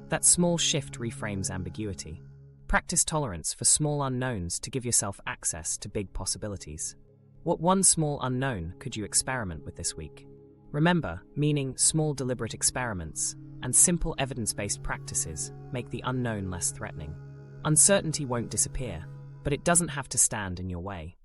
That small shift reframes ambiguity. Practice tolerance for small unknowns to give yourself access to big possibilities. What one small unknown could you experiment with this week? Remember, meaning small deliberate experiments and simple evidence-based practices make the unknown less threatening. Uncertainty won't disappear, but it doesn't have to stand in your way.